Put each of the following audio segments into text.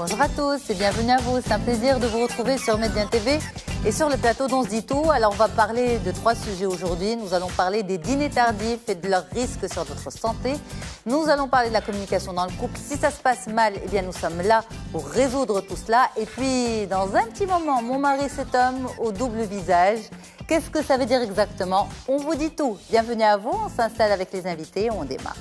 Bonjour à tous et bienvenue à vous. C'est un plaisir de vous retrouver sur Médien TV et sur le plateau d'On se dit tout. Alors on va parler de 3 sujets aujourd'hui. Nous allons parler des dîners tardifs et de leurs risques sur notre santé. Nous allons parler de la communication dans le couple. Si ça se passe mal, eh bien nous sommes là pour résoudre tout cela. Et puis dans un petit moment, mon mari cet homme au double visage. Qu'est-ce que ça veut dire exactement? On vous dit tout. Bienvenue à vous. On s'installe avec les invités. On démarre.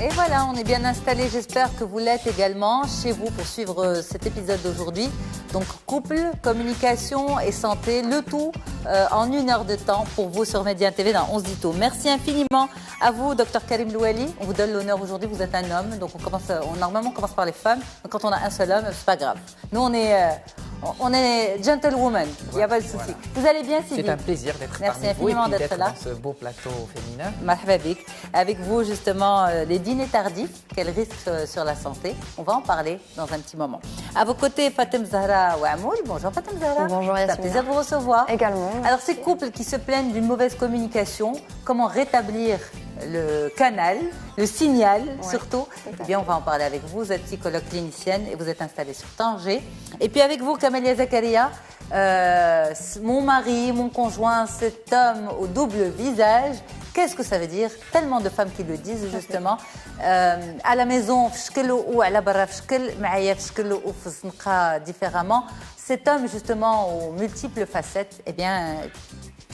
Et voilà, on est bien installé. J'espère que vous l'êtes également chez vous pour suivre cet épisode d'aujourd'hui. Donc, couple, communication et santé, le tout en 1 heure de temps pour vous sur Médien TV dans On se dit tout. Merci infiniment à vous, Dr Karim Louali. On vous donne l'honneur aujourd'hui. Vous êtes un homme, donc normalement on commence par les femmes. Donc, quand on a un seul homme, c'est pas grave. Nous, on est gentlewoman, il n'y a pas de souci. Voilà. Vous allez bien, Sylvie? C'est un plaisir d'être Merci parmi vous infiniment et d'être là. dans ce beau plateau féminin. Marhaba. Avec vous, justement, les dîners tardifs, quels risques sur la santé? On va en parler dans un petit moment. À vos côtés, Fatem Zahra Ouamoul. Bonjour Fatem Zahra. Bonjour Yasmina. C'est un plaisir de vous recevoir. Également. Alors, ces couples qui se plaignent d'une mauvaise communication, comment rétablir le canal, le signal surtout, eh bien on va en parler avec vous. Vous êtes psychologue clinicienne et vous êtes installée sur Tanger. Et puis avec vous, Camélia Zakaria, mon mari, mon conjoint, cet homme au double visage. Qu'est-ce que ça veut dire? Tellement de femmes qui le disent justement. À la maison, ou à la barra, différemment. Cet homme justement aux multiples facettes, eh bien,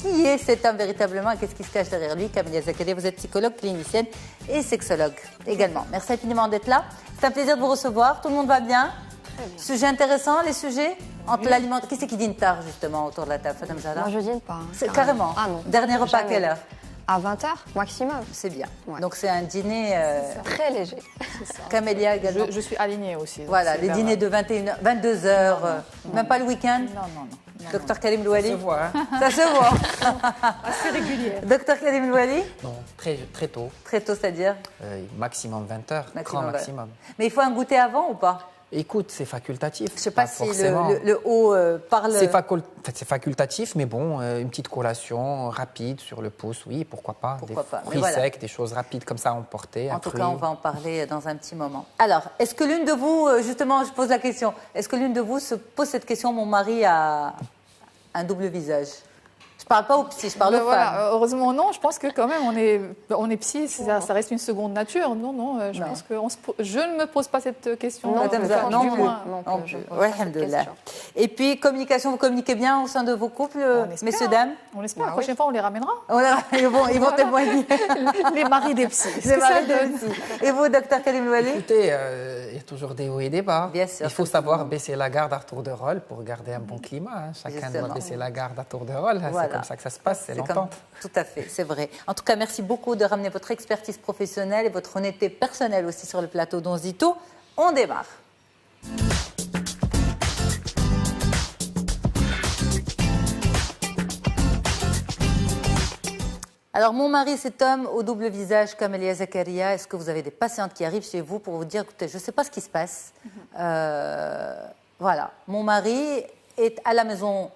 qui est cet homme véritablement et qu'est-ce qui se cache derrière lui? Camélia Zakaria, vous êtes psychologue clinicienne et sexologue également. Merci infiniment d'être là. C'est un plaisir de vous recevoir. Tout le monde va bien? Très bien. Sujet intéressant, les sujets entre l'alimentation. Qui c'est qui dîne tard justement autour de la table? Fatem Zahra? Moi, je dîne pas. Carrément. Ah non. Dernier repas à quelle heure? À 20h maximum. C'est bien. Ouais. Donc c'est un dîner très léger. Camélia également. Je suis alignée aussi. Voilà, les dîners de 21h, 22h, même pas le week-end. Non. Docteur Karim Louali. Ça se voit, hein? Ça se voit. Assez régulière. Docteur Karim Louali. Non, très tôt. Très tôt, c'est-à-dire Maximum 20 heures, grand maximum. Mais il faut un goûter avant ou pas? Écoute, c'est facultatif. Je ne sais pas si forcément. le haut parle... C'est facultatif, mais bon, une petite collation rapide sur le pouce, oui, pourquoi pas. Pourquoi pas. Fruits secs, des choses rapides comme ça à emporter. En tout cas, on va en parler dans un petit moment. Alors, est-ce que l'une de vous, justement, je pose la question, est-ce que l'une de vous se pose cette question, mon mari a un double visage? Je parle pas aux psy, je parle aux femmes. Heureusement, non. Je pense que quand même, on est psy, ça reste une seconde nature. Non, je pense que je ne me pose pas cette question. Non, non plus. Ouais, alhamdoulilah. Et puis, communication, vous communiquez bien au sein de vos couples, messieurs, dames? On l'espère. La prochaine fois, on les ramènera. Ils vont témoigner. Les maris des psys. Les maris des psys. Et vous, docteur Karim Louali? Écoutez, il y a toujours des hauts et des bas. Bien sûr. Il faut savoir baisser la garde à tour de rôle pour garder un bon climat. Hein. Chacun doit baisser la garde à tour de rôle. Voilà. C'est comme ça que ça se passe, c'est l'entente. Tout à fait, c'est vrai. En tout cas, merci beaucoup de ramener votre expertise professionnelle et votre honnêteté personnelle aussi sur le plateau d'On se dit tout. On démarre. Alors, mon mari, cet homme au double visage, Camélia Zakaria, est-ce que vous avez des patientes qui arrivent chez vous pour vous dire, écoutez, je ne sais pas ce qui se passe. Voilà, mon mari est à la maison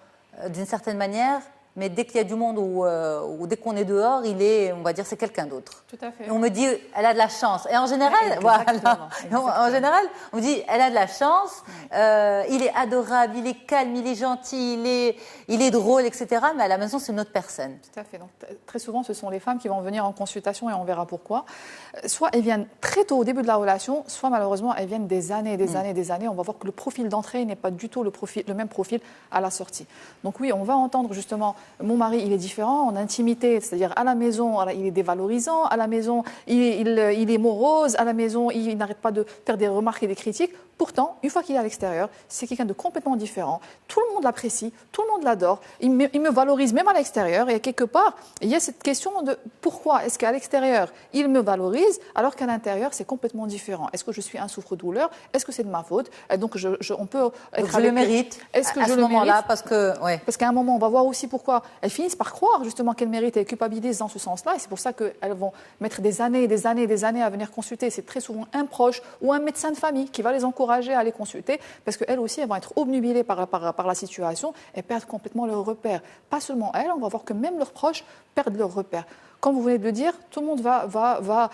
d'une certaine manière, mais dès qu'il y a du monde ou dès qu'on est dehors, il est, on va dire, c'est quelqu'un d'autre. Tout à fait. Et on me dit, elle a de la chance. Et en général, en général, on me dit, elle a de la chance, il est adorable, il est calme, il est gentil, il est drôle, etc. Mais à la maison, c'est une autre personne. Tout à fait. Donc, très souvent, ce sont les femmes qui vont venir en consultation et on verra pourquoi. Soit elles viennent très tôt au début de la relation, soit malheureusement, elles viennent des années et des années et des années. On va voir que le profil d'entrée n'est pas du tout le même profil à la sortie. Donc oui, on va entendre justement, mon mari, il est différent en intimité, c'est-à-dire à la maison, il est dévalorisant, à la maison, il est morose, à la maison, il n'arrête pas de faire des remarques et des critiques. Pourtant, une fois qu'il est à l'extérieur, c'est quelqu'un de complètement différent. Tout le monde l'apprécie, tout le monde l'adore. Il me valorise même à l'extérieur. Et quelque part, il y a cette question de pourquoi est-ce qu'à l'extérieur, il me valorise alors qu'à l'intérieur, c'est complètement différent. Est-ce que je suis un souffre-douleur? Est-ce que c'est de ma faute? Donc, on peut être je le mérite. Est-ce que à je ce le moment-là, mérite? parce qu'à un moment, on va voir aussi pourquoi quoi? Elles finissent par croire justement qu'elles méritent et culpabilisent dans ce sens-là. Et c'est pour ça qu'elles vont mettre des années et des années et des années à venir consulter. C'est très souvent un proche ou un médecin de famille qui va les encourager à aller consulter parce qu'elles aussi, elles vont être obnubilées par la situation et perdre complètement leurs repères. Pas seulement elles, on va voir que même leurs proches perdent leurs repères. Comme vous venez de le dire, tout le monde va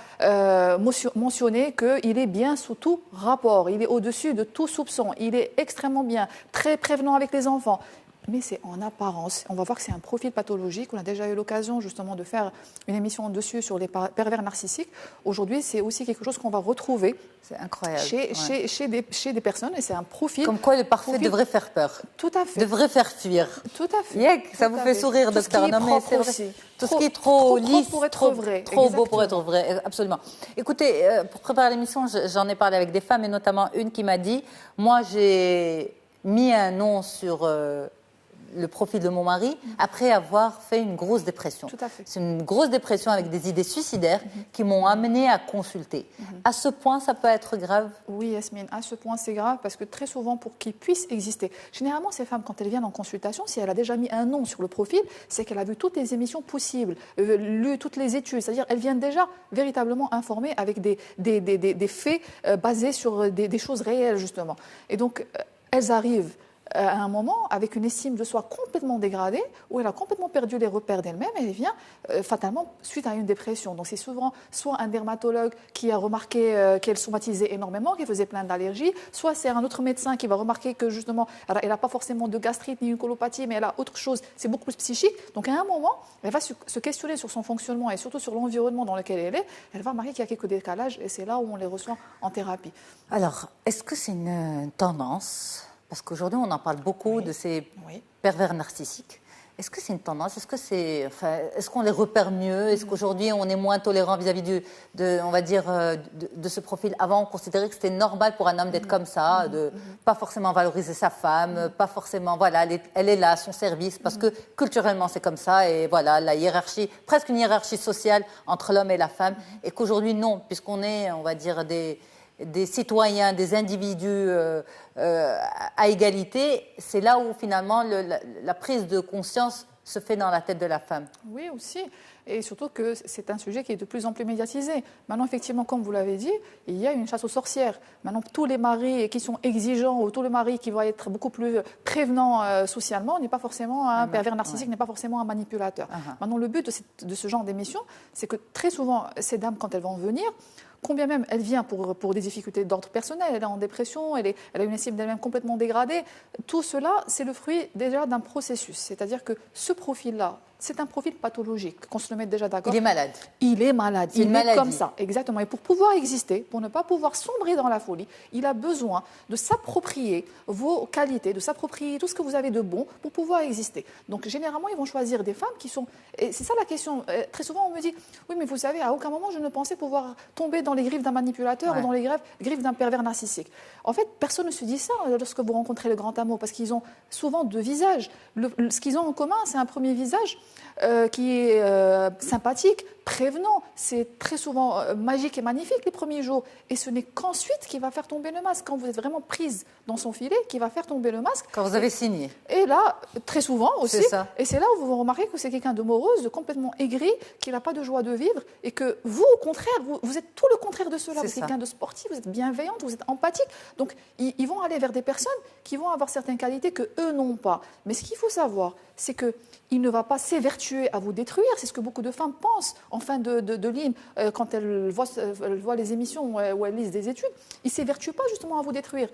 mentionner qu'il est bien sous tout rapport, il est au-dessus de tout soupçon, il est extrêmement bien, très prévenant avec les enfants. Mais c'est en apparence. On va voir que c'est un profil pathologique. On a déjà eu l'occasion justement de faire une émission dessus sur les pervers narcissiques. Aujourd'hui, c'est aussi quelque chose qu'on va retrouver c'est incroyable. Chez des personnes. Et c'est un profil... Comme quoi le parfait devrait faire peur. Tout à fait. Devrait faire fuir. Tout à fait. Yek, ça vous fait sourire, docteur. Non, mais c'est vrai. Tout ce qui est trop lisse, pour être vrai. Trop beau pour être vrai, absolument. Écoutez, pour préparer l'émission, j'en ai parlé avec des femmes, et notamment une qui m'a dit, moi j'ai mis un nom sur... le profil de mon mari après avoir fait une grosse dépression. Tout à fait. C'est une grosse dépression avec des idées suicidaires qui m'ont amenée à consulter. À ce point, ça peut être grave? Oui, Yasmine, à ce point, c'est grave parce que très souvent, pour qu'ils puissent exister, généralement, ces femmes, quand elles viennent en consultation, si elle a déjà mis un nom sur le profil, c'est qu'elle a vu toutes les émissions possibles, lu toutes les études, c'est-à-dire elle vient déjà véritablement informée avec des faits basés sur des choses réelles, justement. Et donc, elles arrivent à un moment avec une estime de soi complètement dégradée, où elle a complètement perdu les repères d'elle-même, et elle vient fatalement suite à une dépression. Donc c'est souvent soit un dermatologue qui a remarqué qu'elle somatisait énormément, qu'elle faisait plein d'allergies, soit c'est un autre médecin qui va remarquer que justement elle n'a pas forcément de gastrite ni une colopathie, mais elle a autre chose, c'est beaucoup plus psychique. Donc à un moment, elle va se questionner sur son fonctionnement et surtout sur l'environnement dans lequel elle va remarquer qu'il y a quelques décalages, et c'est là où on les reçoit en thérapie. Alors, est-ce que c'est une tendance? Parce qu'aujourd'hui, on en parle beaucoup de ces pervers narcissiques. Est-ce que c'est une tendance? Est-ce qu'on les repère mieux? Est-ce qu'aujourd'hui, on est moins tolérant vis-à-vis on va dire, de ce profil? Avant, on considérait que c'était normal pour un homme d'être comme ça, de pas forcément valoriser sa femme, pas forcément, voilà, elle est là à son service, parce que culturellement, c'est comme ça, et voilà, la hiérarchie, presque une hiérarchie sociale entre l'homme et la femme, et qu'aujourd'hui, non, puisqu'on est, on va dire, des citoyens, des individus à égalité, c'est là où finalement la prise de conscience se fait dans la tête de la femme. Oui, aussi. Et surtout que c'est un sujet qui est de plus en plus médiatisé. Maintenant, effectivement, comme vous l'avez dit, il y a une chasse aux sorcières. Maintenant, tous les maris qui sont exigeants ou tous les maris qui vont être beaucoup plus prévenants socialement n'est pas forcément un pervers narcissique, n'est pas forcément un manipulateur. Maintenant, le but de ce genre d'émission, c'est que très souvent, ces dames, quand elles vont venir, combien même elle vient pour des difficultés d'ordre personnel, elle est en dépression, elle a une estime d'elle-même complètement dégradée, tout cela, c'est le fruit déjà d'un processus. C'est-à-dire que ce profil-là, c'est un profil pathologique, qu'on se le mette déjà d'accord. Il est malade. Il est malade. Il est comme ça, exactement. Et pour pouvoir exister, pour ne pas pouvoir sombrer dans la folie, il a besoin de s'approprier vos qualités, de s'approprier tout ce que vous avez de bon pour pouvoir exister. Donc, généralement, ils vont choisir des femmes qui sont... Et c'est ça la question. Très souvent, on me dit, oui, mais vous savez, à aucun moment, je ne pensais pouvoir tomber dans les griffes d'un manipulateur ou dans les griffes d'un pervers narcissique. En fait, personne ne se dit ça lorsque vous rencontrez le grand amour, parce qu'ils ont souvent deux visages. Ce qu'ils ont en commun, c'est un premier visage qui est sympathique, prévenant. C'est très souvent magique et magnifique les premiers jours. Et ce n'est qu'ensuite qu'il va faire tomber le masque. Quand vous êtes vraiment prise dans son filet, qu'il va faire tomber le masque. Quand vous avez signé. Et là, très souvent aussi. C'est ça. Et c'est là où vous remarquez que c'est quelqu'un de morose, de complètement aigri, qu'il n'a pas de joie de vivre. Et que vous, au contraire, vous êtes tout le contraire de cela. Vous êtes quelqu'un de sportif, vous êtes bienveillante, vous êtes empathique. Donc, ils vont aller vers des personnes qui vont avoir certaines qualités qu'eux n'ont pas. Mais ce qu'il faut savoir, c'est qu'il ne va pas s'évertuer à vous détruire. C'est ce que beaucoup de femmes pensent en fin de ligne quand elles voient les émissions où elles lisent des études. Il ne s'évertue pas justement à vous détruire.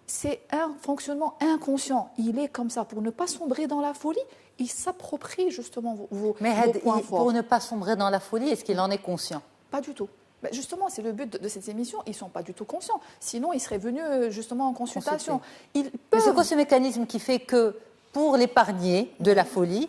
C'est un fonctionnement inconscient. Il est comme ça. Pour ne pas sombrer dans la folie, il s'approprie justement vos points forts. Pour ne pas sombrer dans la folie, est-ce qu'il en est conscient? Pas du tout. Ben justement, c'est le but de cette émission. Ils ne sont pas du tout conscients. Sinon, ils seraient venus justement en consultation. Mais c'est quoi ce mécanisme qui fait que pour l'épargner de la folie,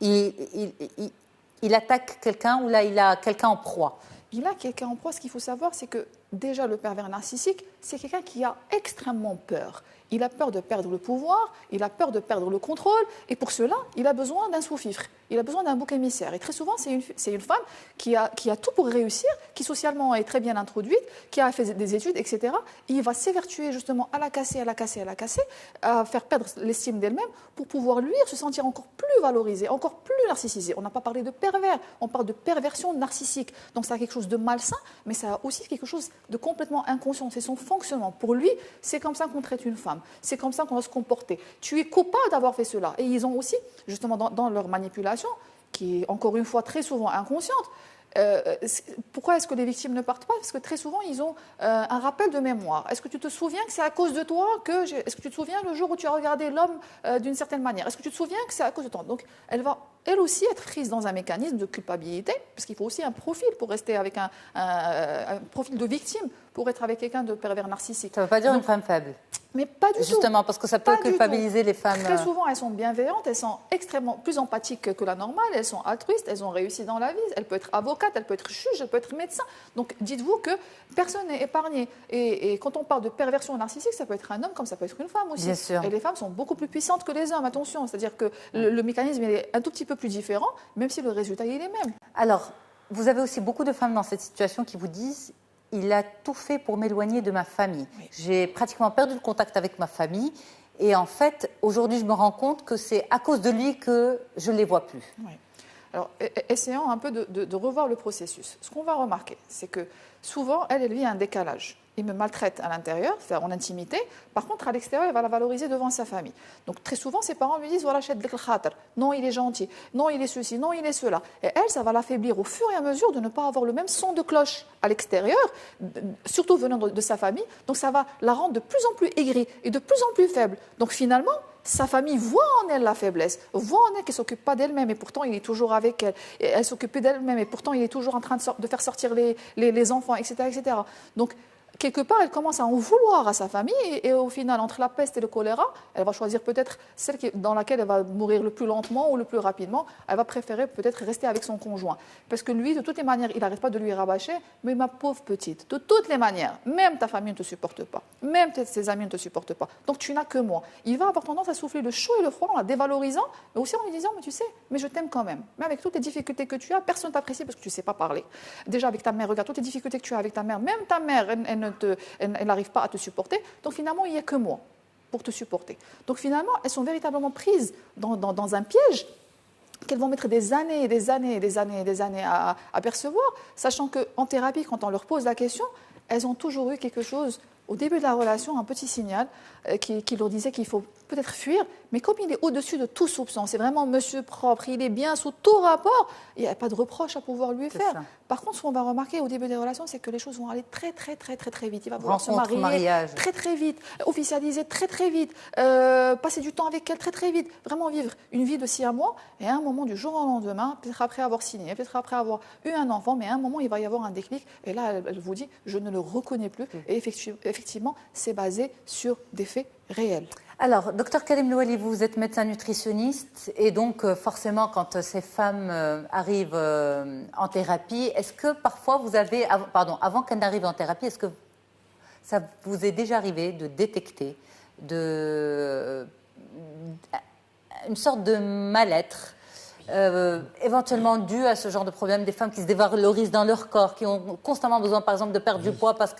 il attaque quelqu'un ou là il a quelqu'un en proie? Il a quelqu'un en proie. Ce qu'il faut savoir, c'est que déjà, le pervers narcissique, c'est quelqu'un qui a extrêmement peur. Il a peur de perdre le pouvoir, il a peur de perdre le contrôle, et pour cela, il a besoin d'un sous-fifre, il a besoin d'un bouc émissaire. Et très souvent, c'est une femme qui a tout pour réussir, qui socialement est très bien introduite, qui a fait des études, etc. Et il va s'évertuer justement à la casser, à faire perdre l'estime d'elle-même pour pouvoir, lui, se sentir encore plus valorisé, encore plus narcissisé. On n'a pas parlé de pervers, on parle de perversion narcissique. Donc ça a quelque chose de malsain, mais ça a aussi quelque chose de complètement inconscient. C'est son fonctionnement. Pour lui, c'est comme ça qu'on traite une femme. C'est comme ça qu'on doit se comporter. Tu es coupable d'avoir fait cela. Et ils ont aussi, justement, dans leur manipulation, qui est encore une fois très souvent inconsciente, pourquoi est-ce que les victimes ne partent pas? Parce que très souvent, ils ont un rappel de mémoire. Est-ce que tu te souviens que c'est à cause de toi que... Est-ce que tu te souviens le jour où tu as regardé l'homme d'une certaine manière? Est-ce que tu te souviens que c'est à cause de toi? Donc, elle va, elle aussi, être prise dans un mécanisme de culpabilité, parce qu'il faut aussi un profil pour rester avec un profil de victime, pour être avec quelqu'un de pervers narcissique. Ça ne veut pas dire une femme faible. Mais pas du tout. Justement, parce que ça peut culpabiliser les femmes. Très souvent, elles sont bienveillantes, elles sont extrêmement plus empathiques que la normale, elles sont altruistes, elles ont réussi dans la vie. Elle peut être avocate, elle peut être juge, elle peut être médecin. Donc, dites-vous que personne n'est épargné. Et quand on parle de perversion narcissique, ça peut être un homme comme ça peut être une femme aussi. Bien sûr. Et les femmes sont beaucoup plus puissantes que les hommes, attention. C'est-à-dire que le mécanisme est un tout petit peu plus différent, même si le résultat il est le même. Alors, vous avez aussi beaucoup de femmes dans cette situation qui vous disent: il a tout fait pour m'éloigner de ma famille. Oui. J'ai pratiquement perdu le contact avec ma famille. Et en fait, aujourd'hui, je me rends compte que c'est à cause de lui que je ne les vois plus. Oui. Alors, essayons un peu de revoir le processus. Ce qu'on va remarquer, c'est que souvent, elle vit un décalage. Il me maltraite à l'intérieur, c'est-à-dire en intimité. Par contre, à l'extérieur, elle va la valoriser devant sa famille. Donc, très souvent, ses parents lui disent: voilà, non, il est gentil, non, il est ceci, non, il est cela. Et elle, ça va l'affaiblir au fur et à mesure de ne pas avoir le même son de cloche à l'extérieur, surtout venant de sa famille. Donc, ça va la rendre de plus en plus aigrie et de plus en plus faible. Donc, finalement, sa famille voit en elle la faiblesse, voit en elle qu'elle ne s'occupe pas d'elle-même et pourtant il est toujours avec elle. Et elle s'occupe d'elle-même et pourtant il est toujours en train de faire sortir les enfants, etc., etc. Donc, quelque part, elle commence à en vouloir à sa famille et au final, entre la peste et le choléra, elle va choisir peut-être celle dans laquelle elle va mourir le plus lentement ou le plus rapidement. Elle va préférer peut-être rester avec son conjoint. Parce que lui, de toutes les manières, il n'arrête pas de lui rabâcher: mais ma pauvre petite, de toutes les manières, même ta famille ne te supporte pas, même tes amis ne te supportent pas. Donc tu n'as que moi. Il va avoir tendance à souffler le chaud et le froid en la dévalorisant, mais aussi en lui disant: mais tu sais, mais je t'aime quand même. Mais avec toutes les difficultés que tu as, personne ne t'apprécie parce que tu ne sais pas parler. Déjà avec ta mère, regarde toutes les difficultés que tu as avec ta mère. Même ta mère, elle n'arrive pas à te supporter. Donc finalement, il n'y a que moi pour te supporter. Donc finalement, elles sont véritablement prises dans un piège qu'elles vont mettre des années et des années et des années et des années à percevoir, sachant qu'en thérapie, quand on leur pose la question, elles ont toujours eu quelque chose, au début de la relation, un petit signal qui leur disait qu'il faut peut-être fuir, mais comme il est au-dessus de tout soupçon, c'est vraiment monsieur propre, il est bien sous tout rapport, il n'y a pas de reproche à pouvoir lui faire. Ça. Par contre, ce qu'on va remarquer au début des relations, c'est que les choses vont aller très vite. Il va vouloir se marier mariage. Très vite, officialiser très vite, passer du temps avec elle très vite, vraiment vivre une vie de 6 mois, et à un moment, du jour au lendemain, peut-être après avoir signé, peut-être après avoir eu un enfant, mais à un moment, il va y avoir un déclic, et là, elle vous dit: je ne le reconnais plus, et effectivement, c'est basé sur des faits réels. Alors, docteur Karim Louali, vous êtes médecin nutritionniste et donc forcément, quand ces femmes arrivent en thérapie, est-ce que parfois vous avez, avant qu'elles n'arrivent en thérapie, est-ce que ça vous est déjà arrivé de détecter une sorte de mal-être éventuellement dû à ce genre de problème, des femmes qui se dévalorisent dans leur corps, qui ont constamment besoin, par exemple, de perdre du poids parce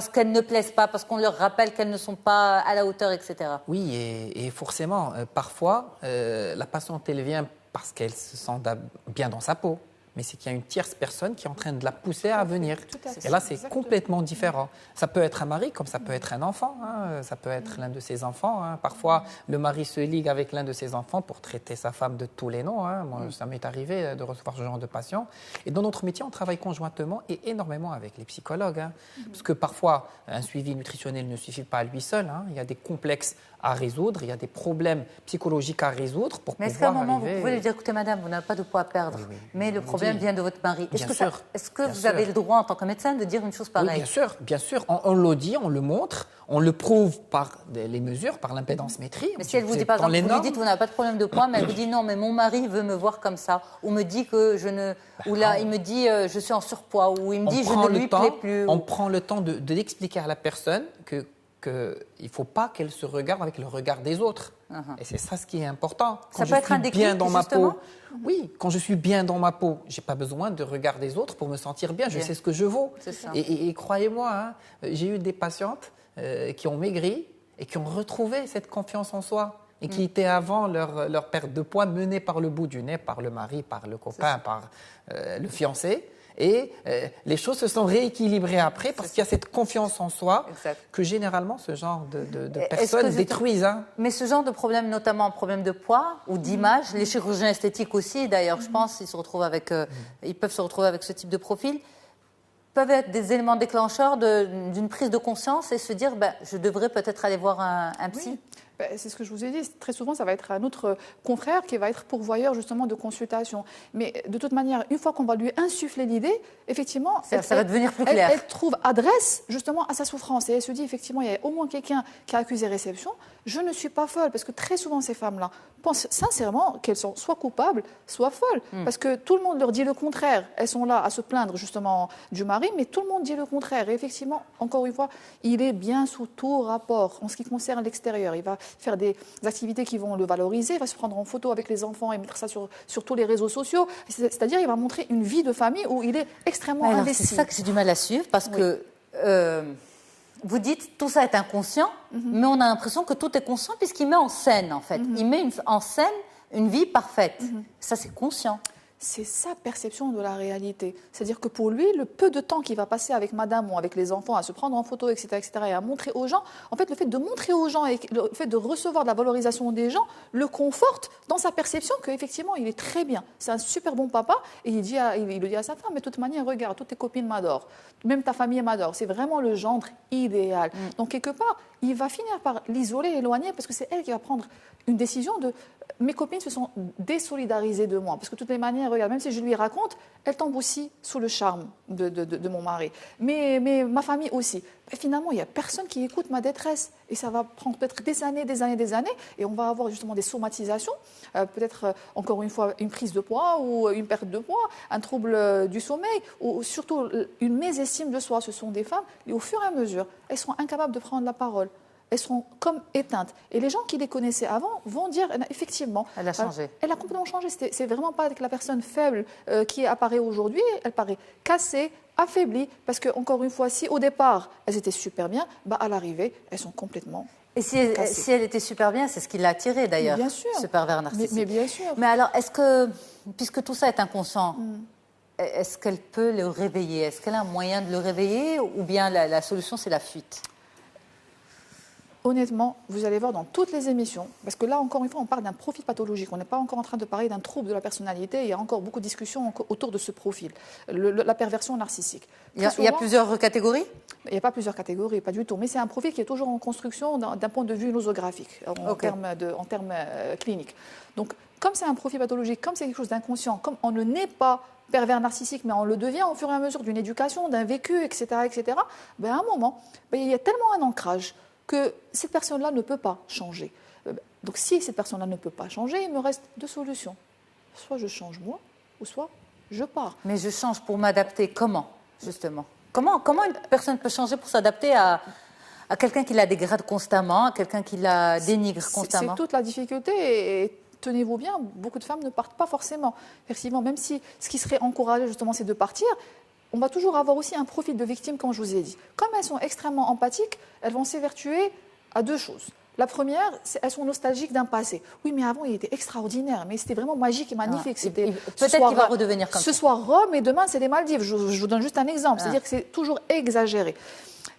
qu'elles ne plaisent pas, parce qu'on leur rappelle qu'elles ne sont pas à la hauteur, etc. Oui, et forcément, parfois, la patiente, elle vient parce qu'elle se sent bien dans sa peau. Mais c'est qu'il y a une tierce personne qui est en train de la pousser à venir. Et là, c'est complètement différent. Ça peut être un mari, comme ça peut être un enfant. Hein. Ça peut être l'un de ses enfants. Hein. Parfois, le mari se ligue avec l'un de ses enfants pour traiter sa femme de tous les noms. Hein. Moi, ça m'est arrivé de recevoir ce genre de patients. Et dans notre métier, on travaille conjointement et énormément avec les psychologues. Hein. Parce que parfois, un suivi nutritionnel ne suffit pas à lui seul. Hein. Il y a des complexes à résoudre, il y a des problèmes psychologiques à résoudre pour mais est-ce qu'à un pouvoir moment, arriver... vous pouvez lui dire, écoutez, madame, vous n'avez pas de poids à perdre, mais le problème vient de votre mari. Bien sûr, Est-ce que bien vous sûr. avez le droit, en tant que médecin, de dire une chose pareille? Oui, bien sûr. On le dit, on le montre, on le prouve par les mesures, par l'impédance-métrie. Mais si elle vous dit, par exemple, vous lui dites, vous n'avez pas de problème de poids, mais elle vous dit, non, mais mon mari veut me voir comme ça, ou me dit que je ne... Ou là, il me dit, je suis en surpoids, ou il me dit, je ne lui plais plus. On prend le temps de l'expliquer à la personne qu'il ne faut pas qu'elle se regarde avec le regard des autres. Et c'est ça ce qui est important. Ça peut être un déclic, bien dans ma justement. peau, oui, quand je suis bien dans ma peau, je n'ai pas besoin de regard des autres pour me sentir bien. Je sais ce que je vaux. C'est ça. Et croyez-moi, hein, j'ai eu des patientes qui ont maigri et qui ont retrouvé cette confiance en soi. Et qui étaient avant leur perte de poids menée par le bout du nez, par le mari, par le copain, par le fiancé. Et les choses se sont rééquilibrées après parce qu'il y a cette confiance en soi que généralement ce genre de personnes détruisent. Hein. Mais ce genre de problème, notamment problème de poids ou d'image, les chirurgiens esthétiques aussi, d'ailleurs, je pense, ils peuvent se retrouver avec ce type de profil, peuvent être des éléments déclencheurs d'une prise de conscience et se dire, je devrais peut-être aller voir un psy. Oui. C'est ce que je vous ai dit. Très souvent, ça va être un autre confrère qui va être pourvoyeur justement de consultation. Mais de toute manière, une fois qu'on va lui insuffler l'idée, effectivement, ça va devenir plus clair. Elle trouve adresse justement à sa souffrance. Et elle se dit, effectivement, il y a au moins quelqu'un qui a accusé réception. Je ne suis pas folle. Parce que très souvent, ces femmes-là pensent sincèrement qu'elles sont soit coupables, soit folles. Parce que tout le monde leur dit le contraire. Elles sont là à se plaindre justement du mari, mais tout le monde dit le contraire. Et effectivement, encore une fois, il est bien sous tout rapport en ce qui concerne l'extérieur. Il va faire des activités qui vont le valoriser, il va se prendre en photo avec les enfants et mettre ça sur tous les réseaux sociaux. C'est-à-dire, il va montrer une vie de famille où il est extrêmement investi. C'est ça que j'ai du mal à suivre, parce que vous dites tout ça est inconscient, mais on a l'impression que tout est conscient puisqu'il met en scène, en fait. Il met en scène une vie parfaite. Ça, c'est conscient. C'est sa perception de la réalité. C'est-à-dire que pour lui, le peu de temps qu'il va passer avec madame ou avec les enfants à se prendre en photo, etc., et à montrer aux gens, en fait, le fait de montrer aux gens et le fait de recevoir de la valorisation des gens le conforte dans sa perception qu'effectivement, il est très bien. C'est un super bon papa et il le dit à sa femme, mais de toute manière, regarde, toutes tes copines m'adorent, même ta famille m'adore. C'est vraiment le gendre idéal. Donc, quelque part, il va finir par l'isoler, l'éloigner, parce que c'est elle qui va prendre une décision de... Mes copines se sont désolidarisées de moi. Parce que de toutes les manières, regarde, même si je lui raconte, elle tombe aussi sous le charme de mon mari. Mais ma famille aussi. Et finalement, il n'y a personne qui écoute ma détresse. Et ça va prendre peut-être des années. Et on va avoir justement des somatisations. Peut-être, encore une fois, une prise de poids ou une perte de poids, un trouble du sommeil, ou surtout une mésestime de soi. Ce sont des femmes, et au fur et à mesure, elles sont incapables de prendre la parole. Elles seront comme éteintes. Et les gens qui les connaissaient avant vont dire, effectivement, elle a changé. Elle a complètement changé. C'est vraiment pas avec la personne faible qui apparaît aujourd'hui. Elle paraît cassée, affaiblie. Parce que, encore une fois, si au départ, elles étaient super bien, à l'arrivée, elles sont complètement Et si elle était super bien, c'est ce qui l'a attirée d'ailleurs, bien sûr. ce pervers narcissique. Mais bien sûr. Mais alors, est-ce que, puisque tout ça est inconscient, est-ce qu'elle peut le réveiller? Est-ce qu'elle a un moyen de le réveiller? Ou bien la solution, c'est la fuite? Honnêtement, vous allez voir dans toutes les émissions, parce que là, encore une fois, on parle d'un profil pathologique. On n'est pas encore en train de parler d'un trouble de la personnalité. Il y a encore beaucoup de discussions autour de ce profil, la perversion narcissique. Il y a plusieurs catégories? Il n'y a pas plusieurs catégories, pas du tout. Mais c'est un profil qui est toujours en construction d'un point de vue nosographique, en termes cliniques. Donc, comme c'est un profil pathologique, comme c'est quelque chose d'inconscient, comme on ne naît pas pervers narcissique, mais on le devient au fur et à mesure d'une éducation, d'un vécu, etc., à un moment, il y a tellement un ancrage que cette personne-là ne peut pas changer. Donc si cette personne-là ne peut pas changer, il me reste deux solutions. Soit je change moi, ou soit je pars. Mais je change pour m'adapter comment, justement? Comment une personne peut changer pour s'adapter à quelqu'un qui la dégrade constamment, à quelqu'un qui la dénigre constamment? C'est toute la difficulté et tenez-vous bien, beaucoup de femmes ne partent pas forcément. Effectivement, même si ce qui serait encouragé justement, c'est de partir, on va toujours avoir aussi un profil de victime, comme je vous ai dit. Comme elles sont extrêmement empathiques, elles vont s'évertuer à deux choses. La première, elles sont nostalgiques d'un passé. Oui, mais avant, il était extraordinaire, mais c'était vraiment magique et magnifique. Peut-être qu'il va redevenir comme ça. Ce soir, Rome, et demain, c'est les Maldives. Je vous donne juste un exemple. C'est-à-dire que c'est toujours exagéré.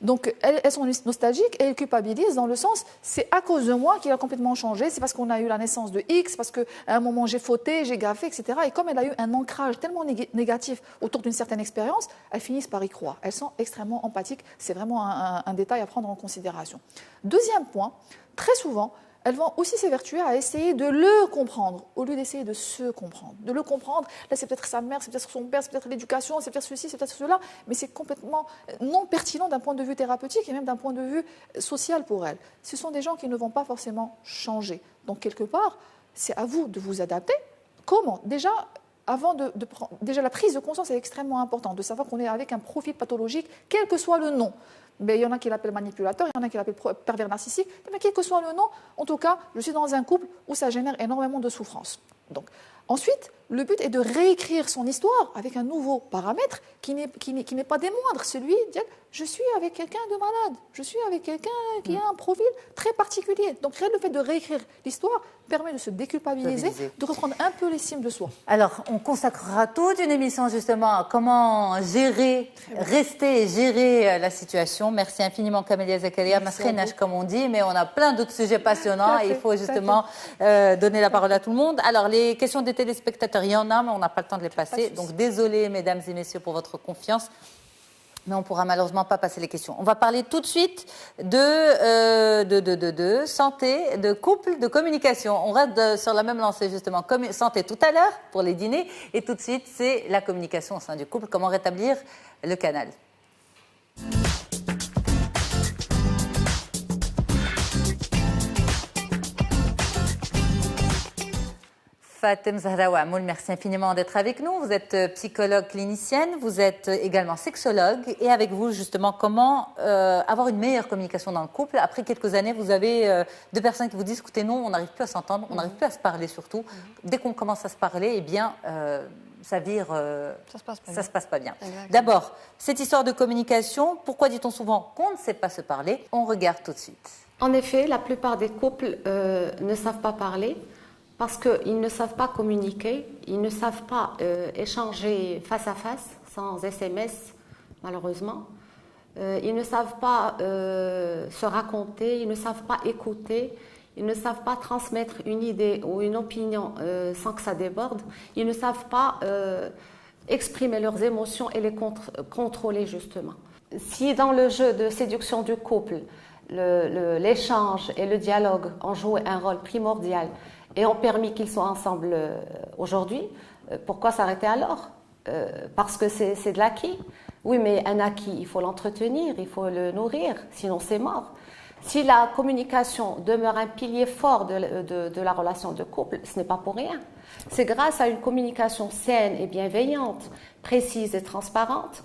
Donc, elles sont nostalgiques et elles culpabilisent dans le sens, c'est à cause de moi qu'il a complètement changé, c'est parce qu'on a eu la naissance de X, parce qu'à un moment j'ai fauté, j'ai gaffé, etc. Et comme elle a eu un ancrage tellement négatif autour d'une certaine expérience, elles finissent par y croire. Elles sont extrêmement empathiques, c'est vraiment un détail à prendre en considération. Deuxième point, très souvent, elles vont aussi s'évertuer à essayer de le comprendre, au lieu d'essayer de se comprendre. De le comprendre, là c'est peut-être sa mère, c'est peut-être son père, c'est peut-être l'éducation, c'est peut-être ceci, c'est peut-être cela, mais c'est complètement non pertinent d'un point de vue thérapeutique et même d'un point de vue social pour elles. Ce sont des gens qui ne vont pas forcément changer. Donc quelque part, c'est à vous de vous adapter. Comment ? Déjà, déjà la prise de conscience est extrêmement importante, de savoir qu'on est avec un profil pathologique, quel que soit le nom. Mais il y en a qui l'appellent manipulateur, il y en a qui l'appellent pervers narcissique, mais quel que soit le nom, en tout cas, je suis dans un couple où ça génère énormément de souffrance. Donc, ensuite, le but est de réécrire son histoire avec un nouveau paramètre qui n'est pas des moindres, celui de dire je suis avec quelqu'un de malade, je suis avec quelqu'un qui a un profil très particulier. Donc, le fait de réécrire l'histoire permet de se déculpabiliser, de reprendre un peu l'estime de soi. Alors, on consacrera toute une émission justement à comment gérer, rester et gérer la situation. Merci infiniment Camélia Zakaria, Masrenash comme on dit, mais on a plein d'autres sujets passionnants et il faut justement donner la parole à tout le monde. Alors, les questions des téléspectateurs, il y en a, mais on n'a pas le temps de les passer. Donc, désolé mesdames et messieurs pour votre confiance. Mais on ne pourra malheureusement pas passer les questions. On va parler tout de suite de santé, de couple, de communication. On reste sur la même lancée justement. Santé tout à l'heure pour les dîners. Et tout de suite, c'est la communication au sein du couple. Comment rétablir le canal. Fatem Zahra Ouamoul, merci infiniment d'être avec nous. Vous êtes psychologue clinicienne, vous êtes également sexologue. Et avec vous, justement, comment avoir une meilleure communication dans le couple. Après quelques années, vous avez deux personnes qui vous disent, écoutez, non, on n'arrive plus à s'entendre, on n'arrive plus à se parler surtout. Dès qu'on commence à se parler, eh bien, ça vire, ça se passe pas bien. D'abord, cette histoire de communication, pourquoi dit-on souvent qu'on ne sait pas se parler? On regarde tout de suite. En effet, la plupart des couples ne savent pas parler. Parce qu'ils ne savent pas communiquer, ils ne savent pas échanger face à face, sans SMS, malheureusement. Ils ne savent pas se raconter, ils ne savent pas écouter, ils ne savent pas transmettre une idée ou une opinion sans que ça déborde. Ils ne savent pas exprimer leurs émotions et les contrôler, justement. Si dans le jeu de séduction du couple, l'échange et le dialogue ont joué un rôle primordial, et ont permis qu'ils soient ensemble aujourd'hui, pourquoi s'arrêter alors? Parce que c'est de l'acquis. Oui, mais un acquis, il faut l'entretenir, il faut le nourrir, sinon c'est mort. Si la communication demeure un pilier fort de la relation de couple, ce n'est pas pour rien. C'est grâce à une communication saine et bienveillante, précise et transparente,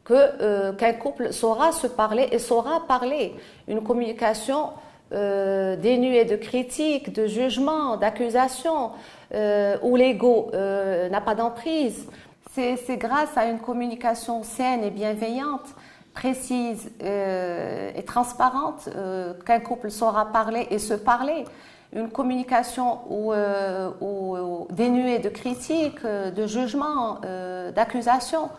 qu'un couple saura se parler et saura parler. Une communication dénué de critiques, de jugements, d'accusations, où l'ego n'a pas d'emprise. C'est grâce à une communication saine et bienveillante, précise et transparente qu'un couple saura parler et se parler. Une communication dénuée de critiques, de jugements, d'accusations,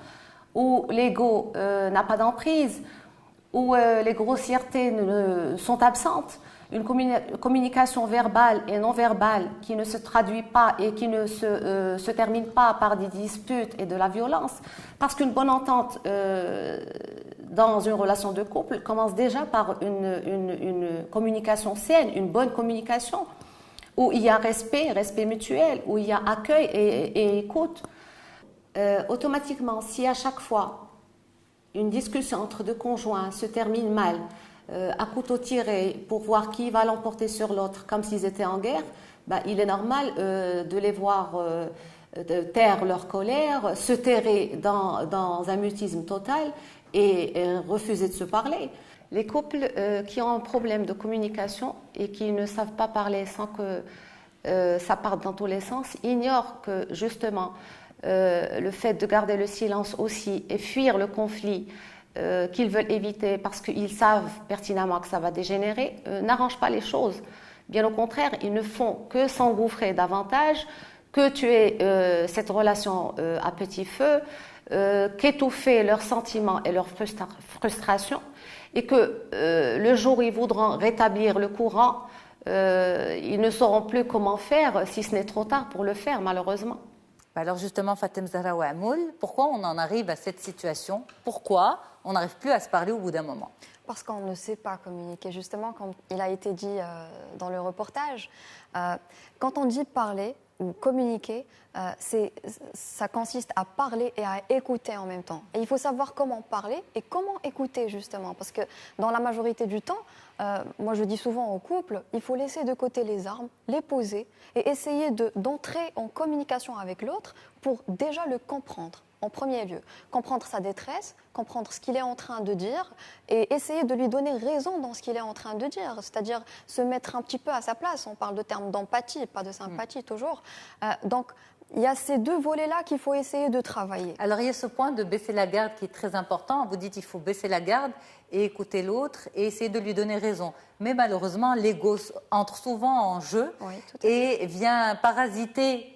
où l'ego n'a pas d'emprise, où les grossièretés sont absentes, une communication verbale et non verbale qui ne se traduit pas et qui ne se termine pas par des disputes et de la violence. Parce qu'une bonne entente dans une relation de couple commence déjà par une communication saine, une bonne communication, où il y a respect mutuel, où il y a accueil et écoute. Automatiquement, si à chaque fois une discussion entre deux conjoints se termine mal, à couteau tiré pour voir qui va l'emporter sur l'autre comme s'ils étaient en guerre, il est normal de les voir de taire leur colère, se terrer dans un mutisme total et refuser de se parler. Les couples qui ont un problème de communication et qui ne savent pas parler sans que ça parte dans tous les sens ignorent que justement le fait de garder le silence aussi et fuir le conflit qu'ils veulent éviter parce qu'ils savent pertinemment que ça va dégénérer, n'arrange pas les choses. Bien au contraire, ils ne font que s'engouffrer davantage, que tuer cette relation à petit feu, qu'étouffer leurs sentiments et leurs frustrations, et que le jour où ils voudront rétablir le courant, ils ne sauront plus comment faire, si ce n'est trop tard pour le faire, malheureusement. Alors justement, Fatem Zahra Ouamoul, pourquoi on en arrive à cette situation? Pourquoi on n'arrive plus à se parler au bout d'un moment? Parce qu'on ne sait pas communiquer. Justement, comme il a été dit dans le reportage, quand on dit parler ou communiquer, ça consiste à parler et à écouter en même temps. Et il faut savoir comment parler et comment écouter, justement. Parce que dans la majorité du temps, moi je dis souvent aux couples, il faut laisser de côté les armes, les poser et essayer d'entrer en communication avec l'autre pour déjà le comprendre. En premier lieu, comprendre sa détresse, comprendre ce qu'il est en train de dire et essayer de lui donner raison dans ce qu'il est en train de dire, c'est-à-dire se mettre un petit peu à sa place. On parle de termes d'empathie, pas de sympathie toujours. Donc, il y a ces deux volets-là qu'il faut essayer de travailler. Alors, il y a ce point de baisser la garde qui est très important. Vous dites qu'il faut baisser la garde et écouter l'autre et essayer de lui donner raison. Mais malheureusement, l'ego entre souvent en jeu et vient parasiter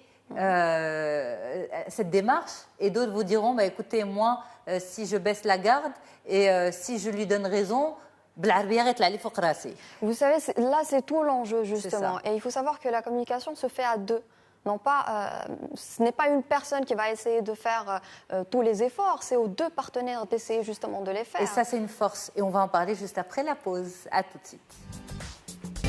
cette démarche, et d'autres vous diront écoutez, moi si je baisse la garde et si je lui donne raison, vous savez, là c'est tout l'enjeu justement, et il faut savoir que la communication se fait à deux. Non pas, ce n'est pas une personne qui va essayer de faire tous les efforts, c'est aux deux partenaires d'essayer justement de les faire. Et ça c'est une force, et on va en parler juste après la pause. À tout de suite.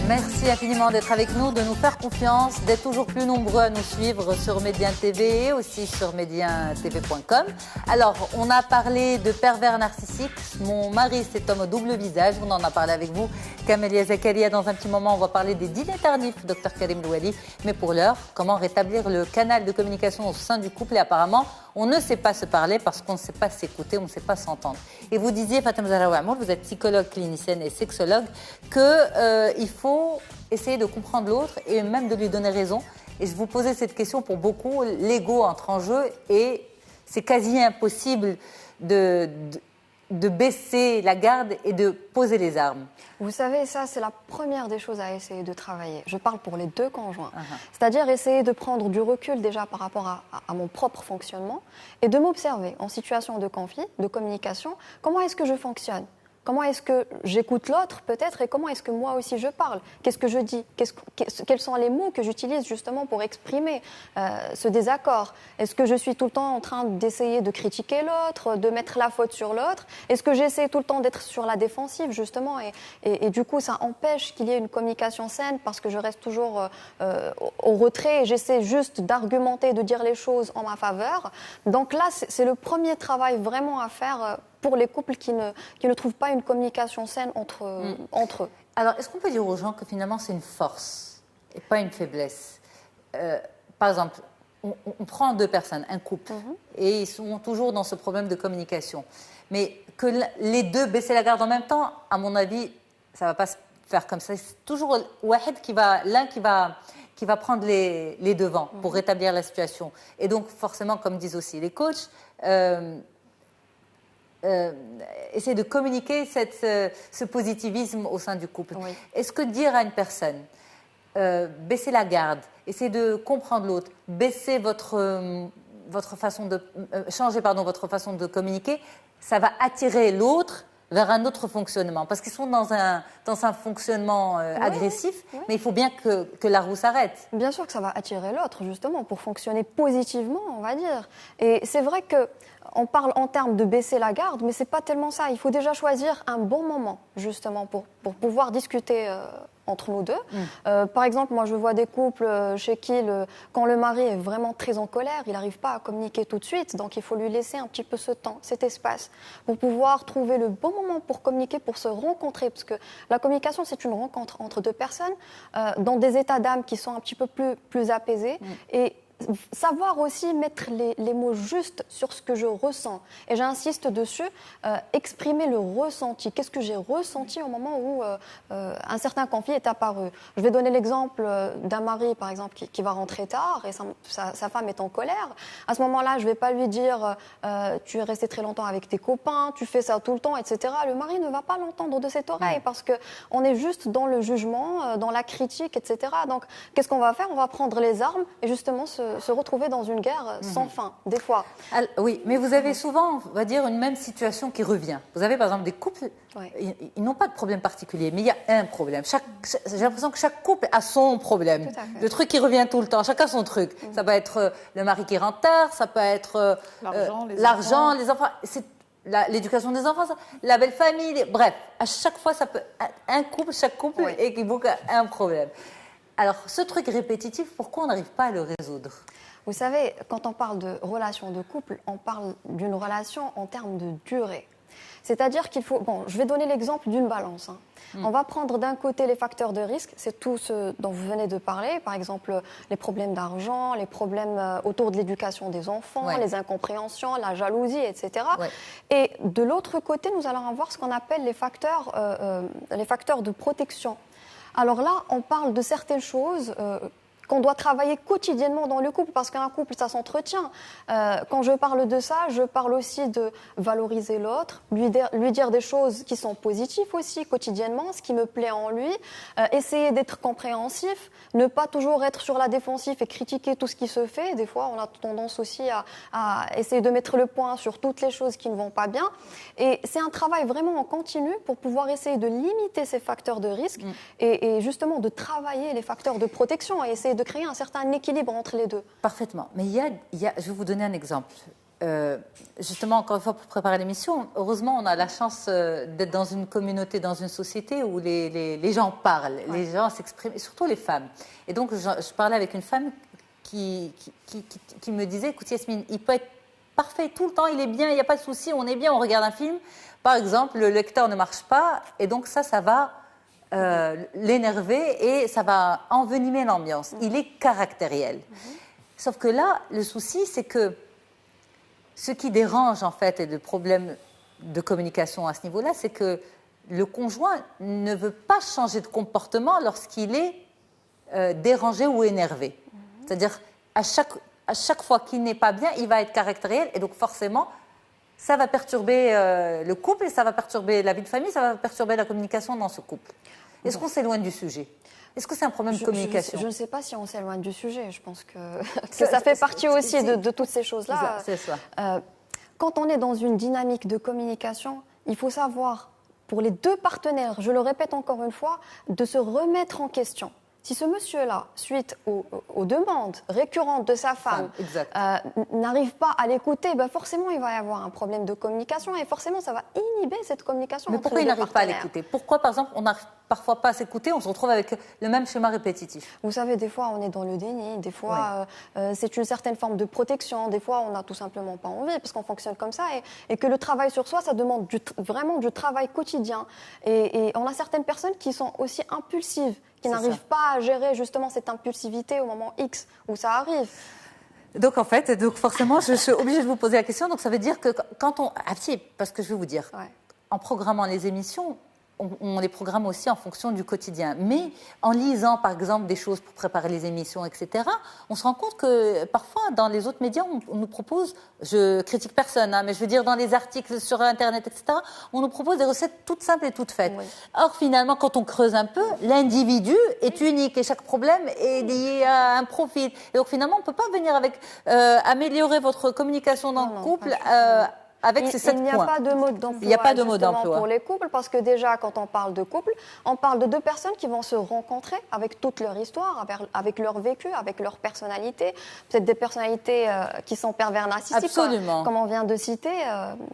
Merci infiniment d'être avec nous, de nous faire confiance, d'être toujours plus nombreux à nous suivre sur Médien TV et aussi sur medientv.com. Alors, on a parlé de pervers narcissiques. Mon mari, cet homme au double visage. On en a parlé avec vous, Camélia Zakaria. Dans un petit moment, on va parler des dîners tardifs, Dr Karim Louali. Mais pour l'heure, comment rétablir le canal de communication au sein du couple. Et apparemment, on ne sait pas se parler parce qu'on ne sait pas s'écouter, on ne sait pas s'entendre. Et vous disiez, Fatem Zahra Ouamoul, vous êtes psychologue clinicienne et sexologue, qu'il faut essayer de comprendre l'autre et même de lui donner raison. Et je vous posais cette question pour beaucoup, l'ego entre en jeu et c'est quasi impossible de baisser la garde et de poser les armes. Vous savez, ça, c'est la première des choses à essayer de travailler. Je parle pour les deux conjoints. C'est-à-dire essayer de prendre du recul déjà par rapport à mon propre fonctionnement et de m'observer en situation de conflit, de communication. Comment est-ce que je fonctionne ? Comment est-ce que j'écoute l'autre peut-être et comment est-ce que moi aussi je parle? Qu'est-ce que je dis? Quels sont les mots que j'utilise justement pour exprimer ce désaccord? Est-ce que je suis tout le temps en train d'essayer de critiquer l'autre, de mettre la faute sur l'autre? Est-ce que j'essaie tout le temps d'être sur la défensive justement et du coup ça empêche qu'il y ait une communication saine parce que je reste toujours au retrait et j'essaie juste d'argumenter, de dire les choses en ma faveur. Donc là c'est le premier travail vraiment à faire pour les couples qui ne trouvent pas une communication saine entre eux. Alors, est-ce qu'on peut dire aux gens que finalement c'est une force et pas une faiblesse? Par exemple, on prend deux personnes, un couple, et ils sont toujours dans ce problème de communication. Mais que les deux baisser la garde en même temps, à mon avis, ça ne va pas se faire comme ça. C'est toujours l'un qui va prendre les devants pour rétablir la situation. Et donc, forcément, comme disent aussi les coachs, essayer de communiquer ce positivisme au sein du couple. Oui. Est-ce que dire à une personne, baisser la garde, essayer de comprendre l'autre, baisser changer votre façon de communiquer, ça va attirer l'autre vers un autre fonctionnement, parce qu'ils sont dans un fonctionnement agressif, mais il faut bien que la roue s'arrête. Bien sûr que ça va attirer l'autre, justement, pour fonctionner positivement, on va dire. Et c'est vrai qu'on parle en termes de baisser la garde, mais c'est pas tellement ça. Il faut déjà choisir un bon moment, justement, pour pouvoir discuter entre nous deux. Par exemple, moi, je vois des couples chez qui, quand le mari est vraiment très en colère, il n'arrive pas à communiquer tout de suite. Donc, il faut lui laisser un petit peu ce temps, cet espace, pour pouvoir trouver le bon moment pour communiquer, pour se rencontrer. Parce que la communication, c'est une rencontre entre deux personnes dans des états d'âme qui sont un petit peu plus apaisés. Et savoir aussi mettre les mots justes sur ce que je ressens. Et j'insiste dessus, exprimer le ressenti. Qu'est-ce que j'ai ressenti au moment où un certain conflit est apparu? Je vais donner l'exemple d'un mari, par exemple, qui va rentrer tard et sa femme est en colère. À ce moment-là, je ne vais pas lui dire tu es resté très longtemps avec tes copains, tu fais ça tout le temps, etc. Le mari ne va pas l'entendre de cette oreille parce qu'on est juste dans le jugement, dans la critique, etc. Donc, qu'est-ce qu'on va faire? On va prendre les armes et justement se se retrouver dans une guerre sans fin, des fois. Oui, mais vous avez souvent, on va dire, une même situation qui revient. Vous avez par exemple des couples, ils n'ont pas de problème particulier, mais il y a un problème. J'ai l'impression que chaque couple a son problème. Le truc qui revient tout le temps, chacun son truc. Ça peut être le mari qui rentre tard, ça peut être l'argent, les enfants. L'éducation des enfants, la belle famille, bref, à chaque fois, ça peut chaque couple équivaut à un problème. Alors, ce truc répétitif, pourquoi on n'arrive pas à le résoudre? Vous savez, quand on parle de relation de couple, on parle d'une relation en termes de durée. C'est-à-dire qu'il faut... Bon, je vais donner l'exemple d'une balance. On va prendre d'un côté les facteurs de risque, c'est tout ce dont vous venez de parler, par exemple les problèmes d'argent, les problèmes autour de l'éducation des enfants, les incompréhensions, la jalousie, etc. Et de l'autre côté, nous allons avoir ce qu'on appelle les facteurs de protection. Alors là, on parle de certaines choses qu'on doit travailler quotidiennement dans le couple, parce qu'un couple, ça s'entretient. Quand je parle de ça, je parle aussi de valoriser l'autre, lui dire des choses qui sont positives aussi quotidiennement, ce qui me plaît en lui, essayer d'être compréhensif, ne pas toujours être sur la défensive et critiquer tout ce qui se fait. Des fois, on a tendance aussi à essayer de mettre le point sur toutes les choses qui ne vont pas bien. Et c'est un travail vraiment en continu pour pouvoir essayer de limiter ces facteurs de risque et justement de travailler les facteurs de protection et essayer de créer un certain équilibre entre les deux. Parfaitement. Mais je vais vous donner un exemple. Justement, encore une fois, pour préparer l'émission, heureusement, on a la chance d'être dans une communauté, dans une société où les gens parlent, les gens s'expriment, et surtout les femmes. Et donc, je parlais avec une femme qui me disait, écoute Yasmine, il peut être parfait tout le temps, il est bien, il n'y a pas de souci, on est bien, on regarde un film. Par exemple, le lecteur ne marche pas, et donc ça va l'énerver et ça va envenimer l'ambiance. Il est caractériel. Sauf que là, le souci, c'est que ce qui dérange, en fait, et le problème de communication à ce niveau-là, c'est que le conjoint ne veut pas changer de comportement lorsqu'il est dérangé ou énervé. C'est-à-dire, à chaque fois qu'il n'est pas bien, il va être caractériel et donc forcément, ça va perturber le couple, ça va perturber la vie de famille, ça va perturber la communication dans ce couple. Est-ce qu'on s'éloigne du sujet? Est-ce que c'est un problème de communication? Je ne sais pas si on s'éloigne du sujet. Je pense que ça fait partie aussi de toutes ces choses-là. C'est ça. Quand on est dans une dynamique de communication, il faut savoir, pour les deux partenaires, je le répète encore une fois, de se remettre en question. Si ce monsieur-là, suite aux demandes récurrentes de sa femme, n'arrive pas à l'écouter, ben forcément, il va y avoir un problème de communication et forcément, ça va inhiber cette communication. Mais pourquoi il n'arrive pas à l'écouter? Pourquoi, par exemple, on n'arrive parfois pas à s'écouter, on se retrouve avec le même schéma répétitif? Vous savez, des fois, on est dans le déni, des fois, c'est une certaine forme de protection, des fois, on n'a tout simplement pas envie parce qu'on fonctionne comme ça et que le travail sur soi, ça demande vraiment du travail quotidien. Et on a certaines personnes qui sont aussi impulsives, qui n'arrivent pas à gérer justement cette impulsivité au moment X où ça arrive. Donc en fait, forcément, je suis obligée de vous poser la question. Donc ça veut dire que quand on... Ah si, parce que je vais vous dire, en programmant les émissions, on les programme aussi en fonction du quotidien. Mais en lisant, par exemple, des choses pour préparer les émissions, etc., on se rend compte que parfois, dans les autres médias, on nous propose, je critique personne, mais je veux dire dans les articles sur Internet, etc., on nous propose des recettes toutes simples et toutes faites. Or, finalement, quand on creuse un peu, l'individu est unique et chaque problème est lié à un profil. Et donc, finalement, on ne peut pas venir avec améliorer votre communication dans le couple avec ces 7 points. Il n'y a pas de mode d'emploi. Il n'y a pas de mode d'emploi pour les couples, parce que déjà, quand on parle de couple, on parle de deux personnes qui vont se rencontrer avec toute leur histoire, avec leur vécu, avec leur personnalité. Peut-être des personnalités qui sont pervers narcissiques, comme on vient de citer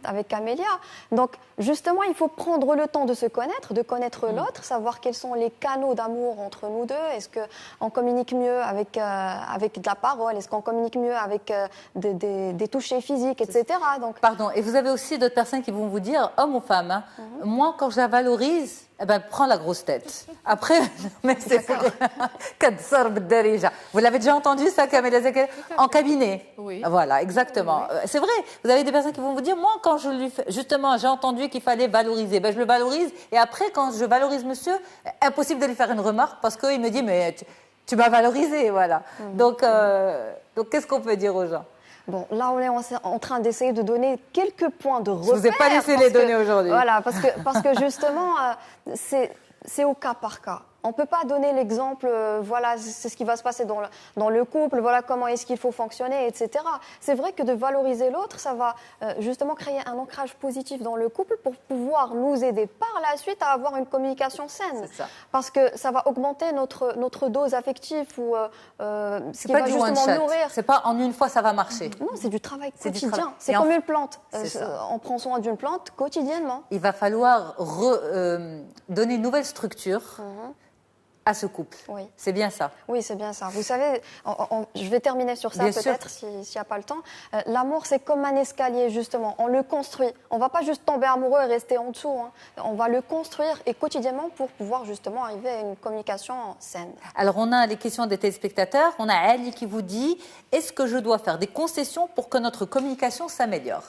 avec Camélia. Donc, justement, il faut prendre le temps de se connaître, de connaître l'autre, savoir quels sont les canaux d'amour entre nous deux. Est-ce qu'on communique mieux avec de la parole? Est-ce qu'on communique mieux avec des touchés physiques, etc. Donc, pardon. Et vous avez aussi d'autres personnes qui vont vous dire, homme ou femme, moi, quand je la valorise, prends la grosse tête. Après, mais c'est vrai. Vous l'avez déjà entendu, ça, Kamela Zakari? En cabinet. Oui. Voilà, exactement. Oui. C'est vrai. Vous avez des personnes qui vont vous dire, moi, quand je lui fais, justement, j'ai entendu qu'il fallait valoriser. Je le valorise. Et après, quand je valorise monsieur, impossible de lui faire une remarque parce qu'il me dit, mais tu m'as valorisé, voilà. Donc, qu'est-ce qu'on peut dire aux gens? Bon, là, on est en train d'essayer de donner quelques points de repère. Je ne vous ai pas laissé les donner aujourd'hui. Voilà, parce que justement, c'est au cas par cas. On ne peut pas donner l'exemple, voilà, c'est ce qui va se passer dans le couple, voilà comment est-ce qu'il faut fonctionner, etc. C'est vrai que de valoriser l'autre, ça va justement créer un ancrage positif dans le couple pour pouvoir nous aider par la suite à avoir une communication saine. C'est ça. Parce que ça va augmenter notre dose affective ou ce qui va justement nourrir. C'est pas en une fois ça va marcher. Non, c'est du travail C'est du quotidien. travail. C'est Et comme en- une plante. C'est ça. On prend soin d'une plante quotidiennement. Il va falloir donner une nouvelle structure à ce couple. Oui. C'est bien ça. Oui, c'est bien ça. Vous savez, je vais terminer sur ça Bien sûr. peut-être s'il n'y a pas le temps. L'amour, c'est comme un escalier, justement. On le construit. On ne va pas juste tomber amoureux et rester en dessous. Hein. On va le construire et quotidiennement pour pouvoir justement arriver à une communication saine. Alors, on a les questions des téléspectateurs. On a Ali qui vous dit « Est-ce que je dois faire des concessions pour que notre communication s'améliore ?»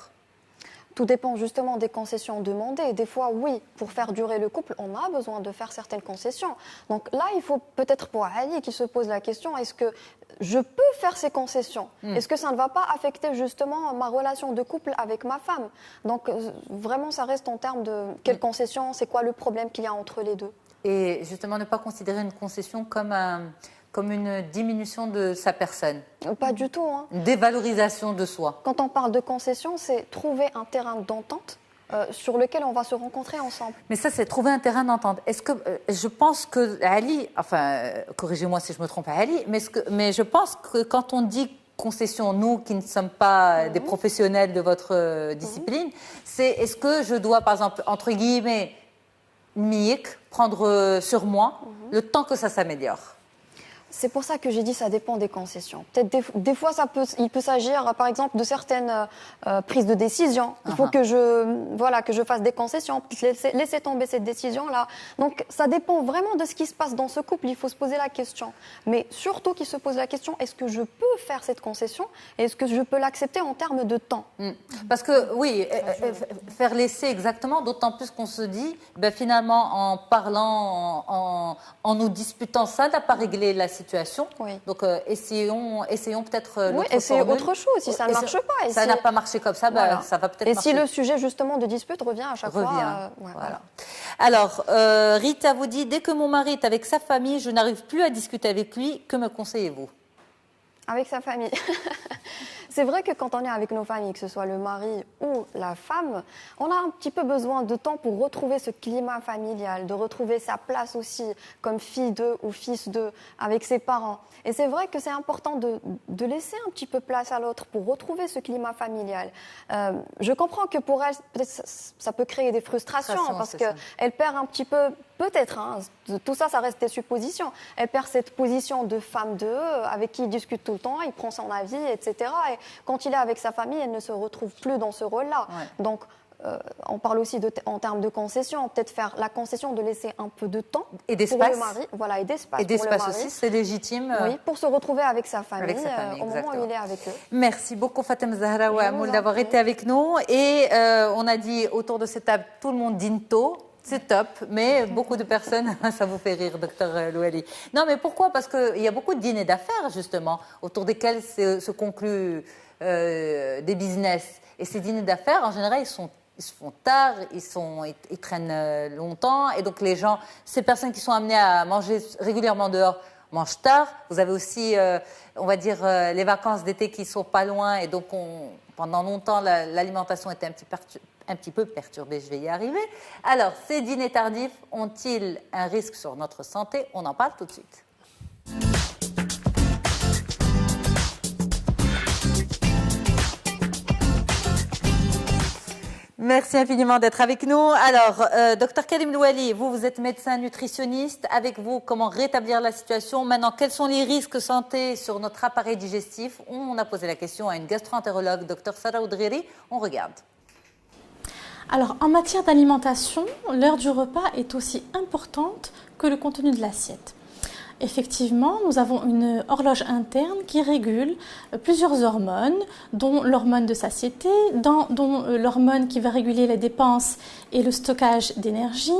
Tout dépend justement des concessions demandées. Des fois, oui, pour faire durer le couple, on a besoin de faire certaines concessions. Donc là, il faut peut-être pour Ali qui se pose la question, est-ce que je peux faire ces concessions ? Est-ce que ça ne va pas affecter justement ma relation de couple avec ma femme ? Donc vraiment, ça reste en termes de quelles concessions, c'est quoi le problème qu'il y a entre les deux ? Et justement, ne pas considérer une concession comme une diminution de sa personne, Pas du tout. Hein. une dévalorisation de soi. Quand on parle de concession, c'est trouver un terrain d'entente sur lequel on va se rencontrer ensemble. Mais ça, c'est trouver un terrain d'entente. Est-ce que je pense que Ali, enfin, corrigez-moi si je me trompe, Ali, mais je pense que quand on dit concession, nous qui ne sommes pas des professionnels de votre discipline, c'est est-ce que je dois, par exemple, entre guillemets, prendre sur moi le temps que ça s'améliore? C'est pour ça que j'ai dit ça dépend des concessions. Peut-être des fois, il peut s'agir, par exemple, de certaines prises de décision. Il faut que je fasse des concessions, laisser tomber cette décision-là. Donc, ça dépend vraiment de ce qui se passe dans ce couple. Il faut se poser la question. Mais surtout qu'il se pose la question, est-ce que je peux faire cette concession et est-ce que je peux l'accepter en termes de temps ? Parce que, oui, faire laisser exactement, d'autant plus qu'on se dit, ben, finalement, en parlant, en nous disputant, ça n'a pas réglé la situation. Oui. Donc, essayons peut-être Oui, l'autre essayez formule. autre chose si ça ne marche pas. Ça n'a pas marché comme ça, ben, Voilà. ça va peut-être Et marcher. si le sujet justement de dispute revient à chaque fois. Voilà. Alors, Rita vous dit, dès que mon mari est avec sa famille, je n'arrive plus à discuter avec lui. Que me conseillez-vous ? Avec sa famille. C'est vrai que quand on est avec nos familles, que ce soit le mari ou la femme, on a un petit peu besoin de temps pour retrouver ce climat familial, de retrouver sa place aussi comme fille d'eux ou fils d'eux avec ses parents. Et c'est vrai que c'est important de laisser un petit peu place à l'autre pour retrouver ce climat familial. Je comprends que pour elle, peut-être ça peut créer des frustrations parce qu'elle perd un petit peu, peut-être, hein, tout ça, ça reste des suppositions. Elle perd cette position de femme d'eux avec qui il discute tout le temps, il prend son avis, etc. Et quand il est avec sa famille, elle ne se retrouve plus dans ce rôle-là. Ouais. Donc, on parle aussi en termes de concession, peut-être faire la concession de laisser un peu de temps Et d'espace. pour le mari, voilà, et d'espace, Et pour le d'espace mari. aussi, c'est légitime. Oui, pour se retrouver avec sa famille, au moment exactement. où il est avec eux. Merci beaucoup Fatem Zahra Je vous en d'avoir prie. été avec nous. Et on a dit autour de cette table, tout le monde dîne tôt. C'est top, mais beaucoup de personnes, ça vous fait rire, docteur Louali. Non, mais pourquoi ? Parce qu'il y a beaucoup de dîners d'affaires, justement, autour desquels se concluent des business. Et ces dîners d'affaires, en général, ils se font tard, ils traînent longtemps. Et donc, les gens, ces personnes qui sont amenées à manger régulièrement dehors, mangent tard. Vous avez aussi, on va dire, les vacances d'été qui sont pas loin. Et donc, pendant longtemps, l'alimentation était un petit peu perturbée. Je vais y arriver. Alors, ces dîners tardifs ont-ils un risque sur notre santé ? On en parle tout de suite. Merci infiniment d'être avec nous. Alors, docteur Karim Louali, vous êtes médecin nutritionniste. Avec vous, comment rétablir la situation ? Maintenant, quels sont les risques santé sur notre appareil digestif ? On a posé la question à une gastro-entérologue, docteur Sarah Oudriri. On regarde. Alors, en matière d'alimentation, l'heure du repas est aussi importante que le contenu de l'assiette. Effectivement, nous avons une horloge interne qui régule plusieurs hormones, dont l'hormone de satiété, dont l'hormone qui va réguler les dépenses et le stockage d'énergie,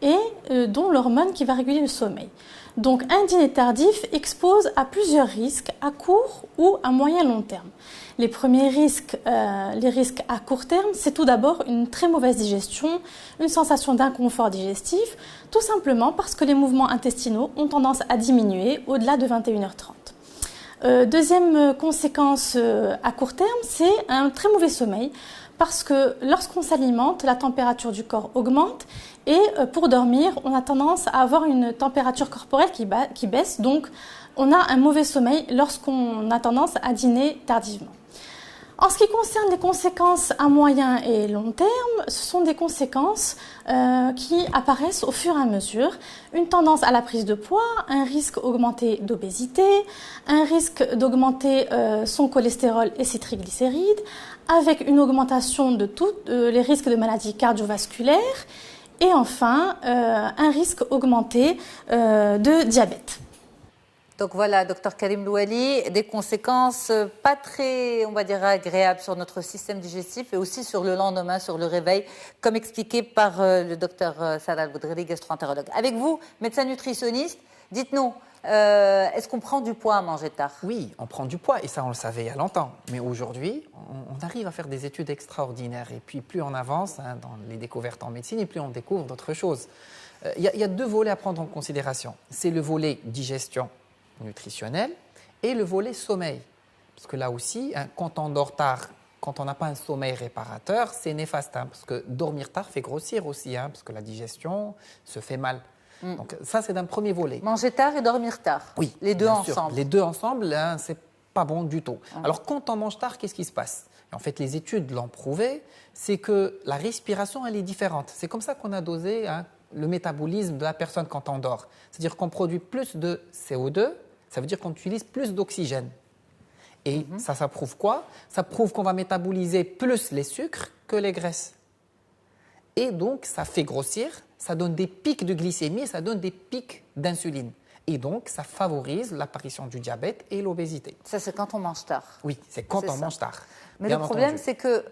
et dont l'hormone qui va réguler le sommeil. Donc un dîner tardif expose à plusieurs risques à court ou à moyen long terme. Les premiers risques, les risques à court terme, c'est tout d'abord une très mauvaise digestion, une sensation d'inconfort digestif, tout simplement parce que les mouvements intestinaux ont tendance à diminuer au-delà de 21h30. Deuxième conséquence à court terme, c'est un très mauvais sommeil parce que lorsqu'on s'alimente, la température du corps augmente et pour dormir, on a tendance à avoir une température corporelle qui baisse, donc on a un mauvais sommeil lorsqu'on a tendance à dîner tardivement. En ce qui concerne les conséquences à moyen et long terme, ce sont des conséquences qui apparaissent au fur et à mesure. Une tendance à la prise de poids, un risque augmenté d'obésité, un risque d'augmenter son cholestérol et ses triglycérides, avec une augmentation de tous les risques de maladies cardiovasculaires et enfin un risque augmenté de diabète. Donc voilà, docteur Karim Louali, des conséquences pas très, on va dire, agréables sur notre système digestif et aussi sur le lendemain, sur le réveil, comme expliqué par le docteur Saad Al-Boudreri, gastro-entérologue. Avec vous, médecin nutritionniste, dites-nous, est-ce qu'on prend du poids à manger tard? Oui, on prend du poids et ça on le savait il y a longtemps. Mais aujourd'hui, on arrive à faire des études extraordinaires et puis plus on avance dans les découvertes en médecine et plus on découvre d'autres choses. Il y a deux volets à prendre en considération. C'est le volet digestion nutritionnel et le volet sommeil. Parce que là aussi, quand on dort tard, quand on n'a pas un sommeil réparateur, c'est néfaste. Parce que dormir tard fait grossir aussi, parce que la digestion se fait mal. Donc ça, c'est d'un premier volet. Manger tard et dormir tard. Oui, les deux ensemble. ensemble. Les deux ensemble, c'est pas bon du tout. Alors quand on mange tard, qu'est-ce qui se passe? Et en fait, les études l'ont prouvé, c'est que la respiration, elle est différente. C'est comme ça qu'on a dosé le métabolisme de la personne quand on dort. C'est-à-dire qu'on produit plus de CO2, ça veut dire qu'on utilise plus d'oxygène. Et ça prouve quoi? Ça prouve qu'on va métaboliser plus les sucres que les graisses. Et donc, ça fait grossir, ça donne des pics de glycémie et ça donne des pics d'insuline. Et donc, ça favorise l'apparition du diabète et l'obésité. Ça, c'est quand on mange tard. Oui, c'est quand on mange tard. Mais le problème, c'est que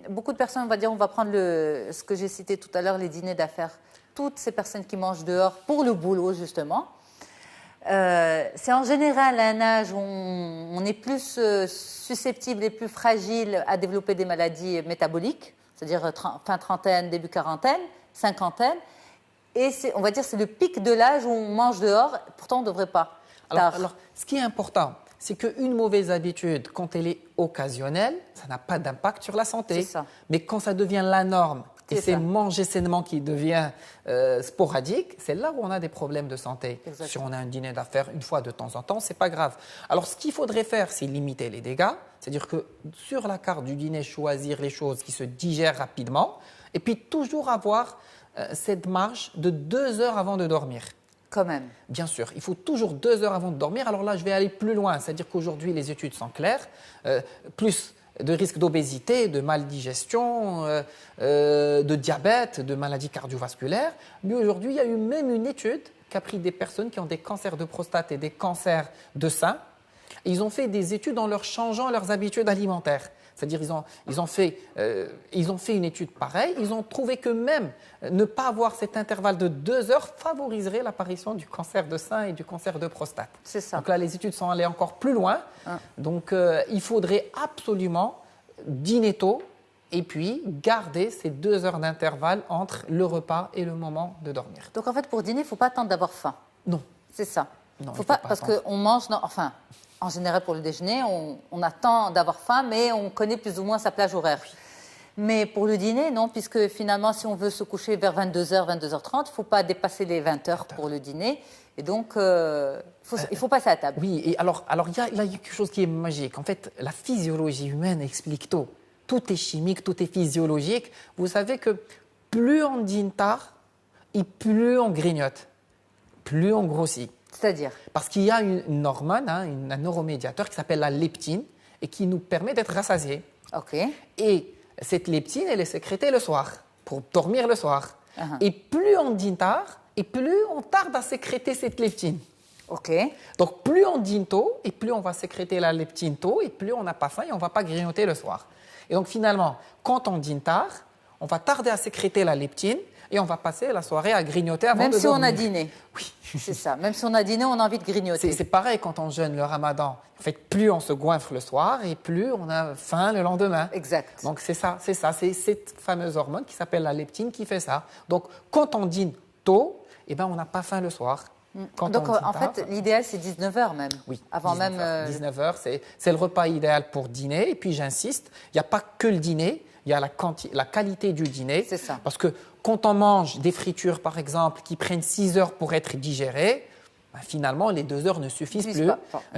beaucoup de personnes, on va prendre ce que j'ai cité tout à l'heure, les dîners d'affaires. Toutes ces personnes qui mangent dehors pour le boulot, justement, c'est en général un âge où on est plus susceptible et plus fragile à développer des maladies métaboliques, c'est-à-dire fin trentaine, début quarantaine, cinquantaine. Et on va dire c'est le pic de l'âge où on mange dehors, pourtant on ne devrait pas. Alors, ce qui est important, c'est qu'une mauvaise habitude, quand elle est occasionnelle, ça n'a pas d'impact sur la santé. C'est ça. Mais quand ça devient la norme, et c'est manger sainement qui devient sporadique, c'est là où on a des problèmes de santé. Exactement. Si on a un dîner d'affaires une fois de temps en temps, ce n'est pas grave. Alors, ce qu'il faudrait faire, c'est limiter les dégâts. C'est-à-dire que sur la carte du dîner, choisir les choses qui se digèrent rapidement. Et puis, toujours avoir cette marge de 2 heures avant de dormir. Quand même. Bien sûr, il faut toujours 2 heures avant de dormir. Alors là, je vais aller plus loin. C'est-à-dire qu'aujourd'hui, les études sont claires. Plus de risque d'obésité, de maldigestion, de diabète, de maladies cardiovasculaires. Mais aujourd'hui, il y a eu même une étude qui a pris des personnes qui ont des cancers de prostate et des cancers de sein. Et ils ont fait des études en leur changeant leurs habitudes alimentaires. C'est-à-dire ils ont fait une étude pareille. Ils ont trouvé que même ne pas avoir cet intervalle de 2 heures favoriserait l'apparition du cancer de sein et du cancer de prostate. C'est ça. Donc là, les études sont allées encore plus loin. Donc il faudrait absolument dîner tôt et puis garder ces 2 heures d'intervalle entre le repas et le moment de dormir. Donc en fait, pour dîner, il ne faut pas attendre d'avoir faim. Non. C'est ça. Non, faut pas parce qu'on mange, en général pour le déjeuner, on attend d'avoir faim, mais on connaît plus ou moins sa plage horaire. Oui. Mais pour le dîner, non, puisque finalement, si on veut se coucher vers 22h, 22h30, il ne faut pas dépasser les 20 heures pour le dîner. Et donc, il faut passer à table. Oui, et alors il y a quelque chose qui est magique. En fait, la physiologie humaine explique tout. Tout est chimique, tout est physiologique. Vous savez que plus on dîne tard, et plus on grignote, plus on grossit. C'est-à-dire? Parce qu'il y a une hormone, un neuromédiateur qui s'appelle la leptine et qui nous permet d'être rassasiés. Ok. Et cette leptine, elle est sécrétée le soir, pour dormir le soir. Et plus on dîne tard, et plus on tarde à sécréter cette leptine. Ok. Donc plus on dîne tôt, et plus on va sécréter la leptine tôt, et plus on n'a pas faim et on ne va pas grignoter le soir. Et donc finalement, quand on dîne tard, on va tarder à sécréter la leptine, et on va passer la soirée à grignoter avant Même de si on a dormir. dîné. Oui. C'est ça. Même si on a dîné, on a envie de grignoter. C'est pareil quand on jeûne le ramadan. En fait, plus on se goinfre le soir et plus on a faim le lendemain. Exact. Donc c'est ça. C'est cette fameuse hormone qui s'appelle la leptine qui fait ça. Donc quand on dîne tôt, eh ben, on n'a pas faim le soir. Quand Donc on dîne en tard, fait, l'idéal c'est 19h même. oui, Avant 19 même. heures. 19h, c'est le repas idéal pour dîner. Et puis j'insiste, il n'y a pas que le dîner, il y a la qualité du dîner. C'est ça. Parce que quand on mange des fritures, par exemple, qui prennent 6 heures pour être digérées, ben, finalement, les 2 heures ne suffisent plus.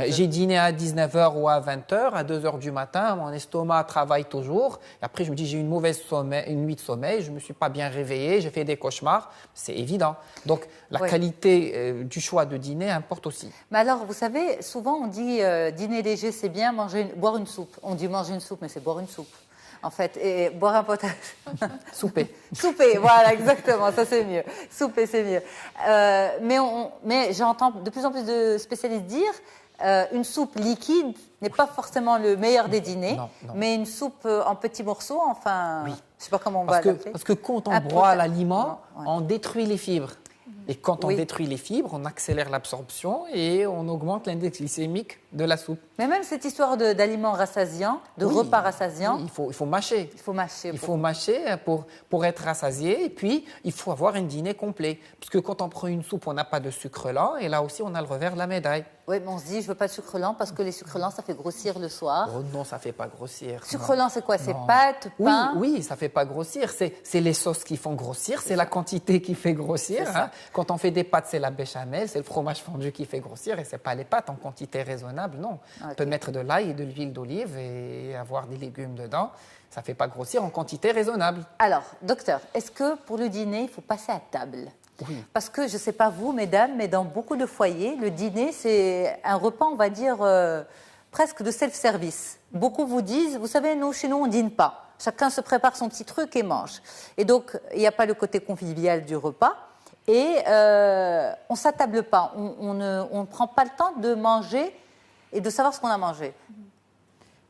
J'ai dîné à 19h ou à 20h, à 2 heures du matin, mon estomac travaille toujours. Et après, je me dis, j'ai eu une nuit de sommeil, je ne me suis pas bien réveillé, j'ai fait des cauchemars. C'est évident. Donc, la qualité du choix de dîner importe aussi. Mais alors, vous savez, souvent on dit dîner léger c'est bien, boire une soupe. On dit manger une soupe, mais c'est boire une soupe. En fait, et boire un potage. Souper. Souper, voilà, exactement, ça c'est mieux. Souper, c'est mieux. Mais j'entends de plus en plus de spécialistes dire une soupe liquide n'est pas forcément le meilleur des dîners, Non. mais une soupe en petits morceaux, enfin, Oui. je ne sais pas comment on va l'appeler. Parce que quand on Un broie potage. l'aliment, Ouais. on détruit les fibres. Et quand on Oui. détruit les fibres, on accélère l'absorption et on augmente l'index glycémique de la soupe. Mais même cette histoire d'aliments rassasiants, de Oui. repas rassasiants, Oui, il faut mâcher. il faut mâcher. Il faut mâcher pour être rassasié et puis il faut avoir un dîner complet. Parce que quand on prend une soupe, on n'a pas de sucre lent et là aussi on a le revers de la médaille. Oui, mais on se dit, je ne veux pas de sucre lent parce que les sucres lents, ça fait grossir le soir. Oh non, ça ne fait pas grossir. Sucre lent, c'est quoi? C'est Non. pâtes, Oui, pain? oui, ça ne fait pas grossir. C'est les sauces qui font grossir, c'est la quantité qui fait grossir. C'est ça. Hein. Quand on fait des pâtes, c'est la béchamel, c'est le fromage fondu qui fait grossir et ce n'est pas les pâtes en quantité raisonnable, non. On peut mettre de l'ail et de l'huile d'olive et avoir des légumes dedans. Ça ne fait pas grossir en quantité raisonnable. Alors, docteur, est-ce que pour le dîner, il faut passer à table? Oui. Parce que, je ne sais pas vous, mesdames, mais dans beaucoup de foyers, le dîner, c'est un repas, on va dire, presque de self-service. Beaucoup vous disent, vous savez, nous, chez nous, on ne dîne pas. Chacun se prépare son petit truc et mange. Et donc, il n'y a pas le côté convivial du repas. Et on ne s'attable pas. On ne prend pas le temps de manger et de savoir ce qu'on a mangé.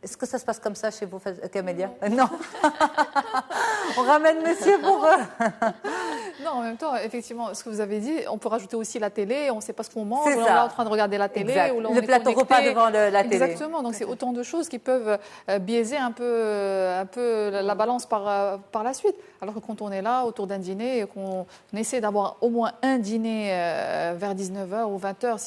Est-ce que ça se passe comme ça chez vous, Camélia? Non. On ramène monsieur pour eux. Non, en même temps, effectivement, ce que vous avez dit, on peut rajouter aussi la télé, on ne sait pas ce qu'on mange, C'est ou on ça. est là en train de regarder la télé, Exact. ou là on Le est plateau connecté. repas devant la télé. Exactement, donc c'est autant de choses qui peuvent biaiser un peu la balance par la suite. Alors que quand on est là autour d'un dîner et qu'on essaie d'avoir au moins un dîner vers 19h ou 20h,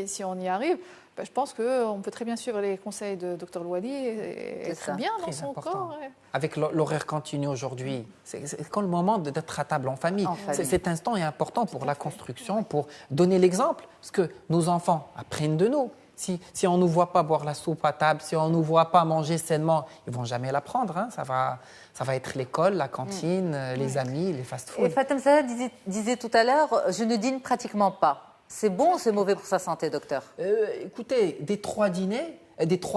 si on y arrive, ben, je pense qu'on peut très bien suivre les conseils de Dr Louali et être bien dans Très son important. corps. Ouais. Avec l'horaire continu aujourd'hui, c'est quand le moment d'être à table en famille. En famille. Cet instant est important pour la construction, pour donner l'exemple. Parce que nos enfants apprennent de nous. Si on ne nous voit pas boire la soupe à table, si on ne nous voit pas manger sainement, ils ne vont jamais l'apprendre. Hein. Ça va être l'école, la cantine, les amis, les Et fast-food. Fatem Zahra disait tout à l'heure, je ne dîne pratiquement pas. C'est bon ou c'est mauvais pour sa santé, docteur? Écoutez, des 3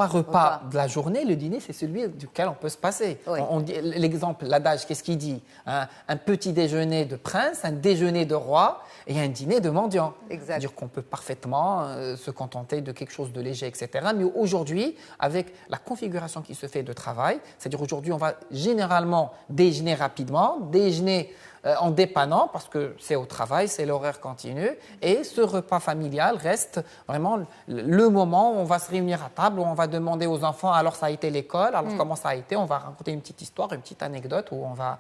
repas de la journée, le dîner, c'est celui duquel on peut se passer. Oui. On dit l'exemple, l'adage, qu'est-ce qu'il dit? Un petit déjeuner de prince, un déjeuner de roi et un dîner de mendiant. Exact. C'est-à-dire qu'on peut parfaitement se contenter de quelque chose de léger, etc. Mais aujourd'hui, avec la configuration qui se fait de travail, c'est-à-dire aujourd'hui, on va généralement déjeuner rapidement, déjeuner en dépannant, parce que c'est au travail, c'est l'horaire continu, et ce repas familial reste vraiment le moment où on va se réunir à table, où on va demander aux enfants, alors ça a été l'école, alors comment ça a été, on va raconter une petite histoire, une petite anecdote, où on va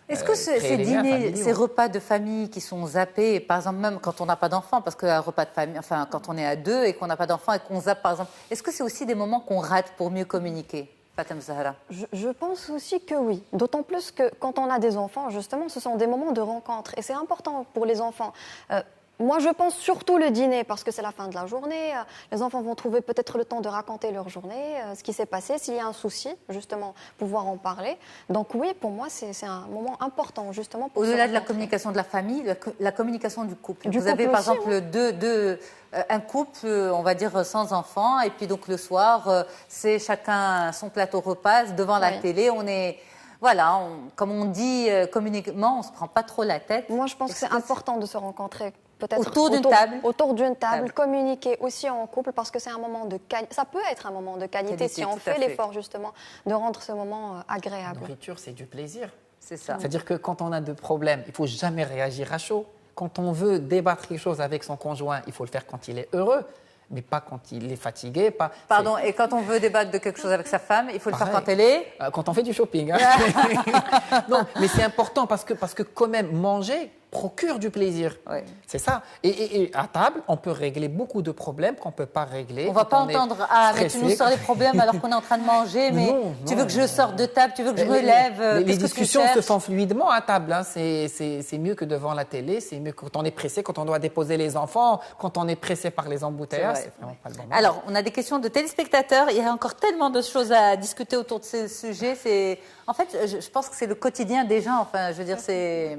Est-ce que ces créer les liens dîners, familiaux. ces repas de famille qui sont zappés, par exemple même quand on n'a pas d'enfants, parce qu'un repas de famille, enfin quand on est à 2 et qu'on n'a pas d'enfants et qu'on zappe par exemple, est-ce que c'est aussi des moments qu'on rate pour mieux communiquer, Fatem Zahra? Je pense aussi que oui. D'autant plus que quand on a des enfants, justement, ce sont des moments de rencontre. Et c'est important pour les enfants. Moi, je pense surtout le dîner, parce que c'est la fin de la journée. Les enfants vont trouver peut-être le temps de raconter leur journée, ce qui s'est passé, s'il y a un souci, justement, pouvoir en parler. Donc oui, pour moi, c'est un moment important, justement. Pour Au-delà se de la rencontrer. communication de la famille, la communication du couple. Du Vous avez couple par aussi, exemple un couple, on va dire sans enfants, et puis donc le soir, c'est chacun son plateau repas devant la Oui. télé. On est, voilà, comme on dit communiquement, on ne se prend pas trop la tête. Moi, je pense que c'est important de se rencontrer. Peut-être Autour d'une table. Autour d'une table, communiquer aussi en couple parce que c'est un moment de qualité. Ça peut être un moment de qualité si on tout à fait fait. l'effort justement de rendre ce moment La agréable. nourriture, c'est du plaisir. C'est ça. C'est-à-dire que quand on a de problèmes, il ne faut jamais réagir à chaud. Quand on veut débattre quelque chose avec son conjoint, il faut le faire quand il est heureux, mais pas quand il est fatigué. Pardon, et quand on veut débattre de quelque chose avec sa femme, il faut le faire Pareil. quand elle est... Quand on fait du shopping. Hein. Non, mais c'est important parce que quand même, manger procure du plaisir. Oui. C'est ça. Et à table, on peut régler beaucoup de problèmes qu'on ne peut pas régler. On ne va pas entendre « Ah, mais tu nous sors les problèmes alors qu'on est en train de manger, mais tu veux que je sorte de table, tu veux que je me lève, les discussions se font fluidement à table. Hein. C'est mieux que devant la télé, c'est mieux quand on est pressé, quand on doit déposer les enfants, quand on est pressé par les embouteillages. C'est vraiment pas le bon moment. Alors, on a des questions de téléspectateurs. Il y a encore tellement de choses à discuter autour de ce sujet. En fait, je pense que c'est le quotidien des gens. Enfin, je veux dire, c'est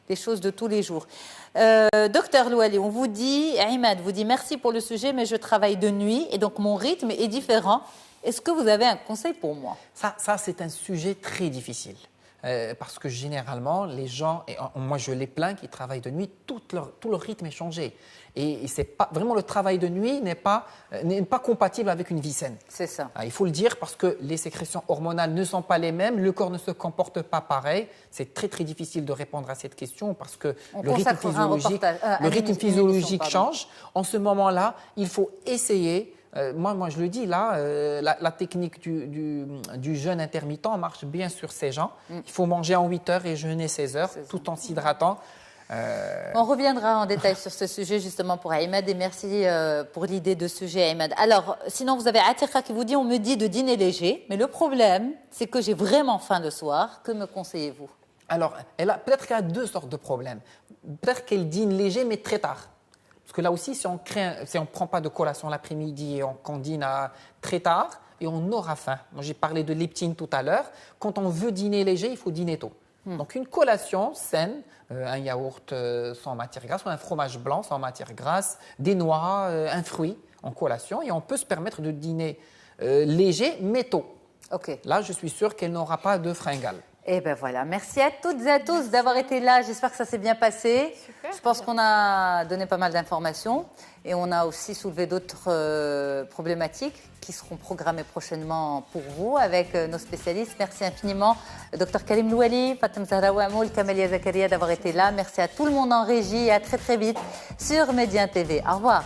des choses de tous les jours. Docteur Louali, on vous dit, Imad vous dit merci pour le sujet, mais je travaille de nuit et donc mon rythme est différent. Est-ce que vous avez un conseil pour moi? Ça c'est un sujet très difficile. Parce que généralement, les gens, et moi je les plains qui travaillent de nuit, tout leur rythme est changé. Et c'est pas, vraiment le travail de nuit n'est pas compatible avec une vie saine. C'est ça. Il faut le dire parce que les sécrétions hormonales ne sont pas les mêmes, le corps ne se comporte pas pareil. C'est très très difficile de répondre à cette question parce que le rythme physiologique change. En ce moment-là, il faut essayer. Moi, je le dis là, la technique du jeûne intermittent marche bien sur ces gens. Il faut manger en 8 heures et jeûner 16 heures tout en s'hydratant. On reviendra en détail sur ce sujet justement pour Imad et merci pour l'idée de sujet Imad. Alors, sinon vous avez Atika qui vous dit, on me dit de dîner léger, mais le problème c'est que j'ai vraiment faim le soir. Que me conseillez-vous? Alors, peut-être qu'elle a deux sortes de problèmes. Peut-être qu'elle dîne léger mais très tard. Parce que là aussi, si on ne prend pas de collation l'après-midi et qu'on dîne très tard, et on aura faim. Moi, j'ai parlé de leptine tout à l'heure. Quand on veut dîner léger, il faut dîner tôt. Donc, une collation saine, un yaourt sans matière grasse ou un fromage blanc sans matière grasse, des noix, un fruit en collation. Et on peut se permettre de dîner léger, mais tôt. Okay. Là, je suis sûr qu'elle n'aura pas de fringales. Et ben voilà, merci à toutes et à tous d'avoir été là. J'espère que ça s'est bien passé. Super. Je pense qu'on a donné pas mal d'informations et on a aussi soulevé d'autres problématiques qui seront programmées prochainement pour vous avec nos spécialistes. Merci infiniment, Dr Karim Louali, Fatem Zahraoui Amoul, Kamelia Zakaria d'avoir été là. Merci à tout le monde en régie et à très très vite sur Média TV. Au revoir.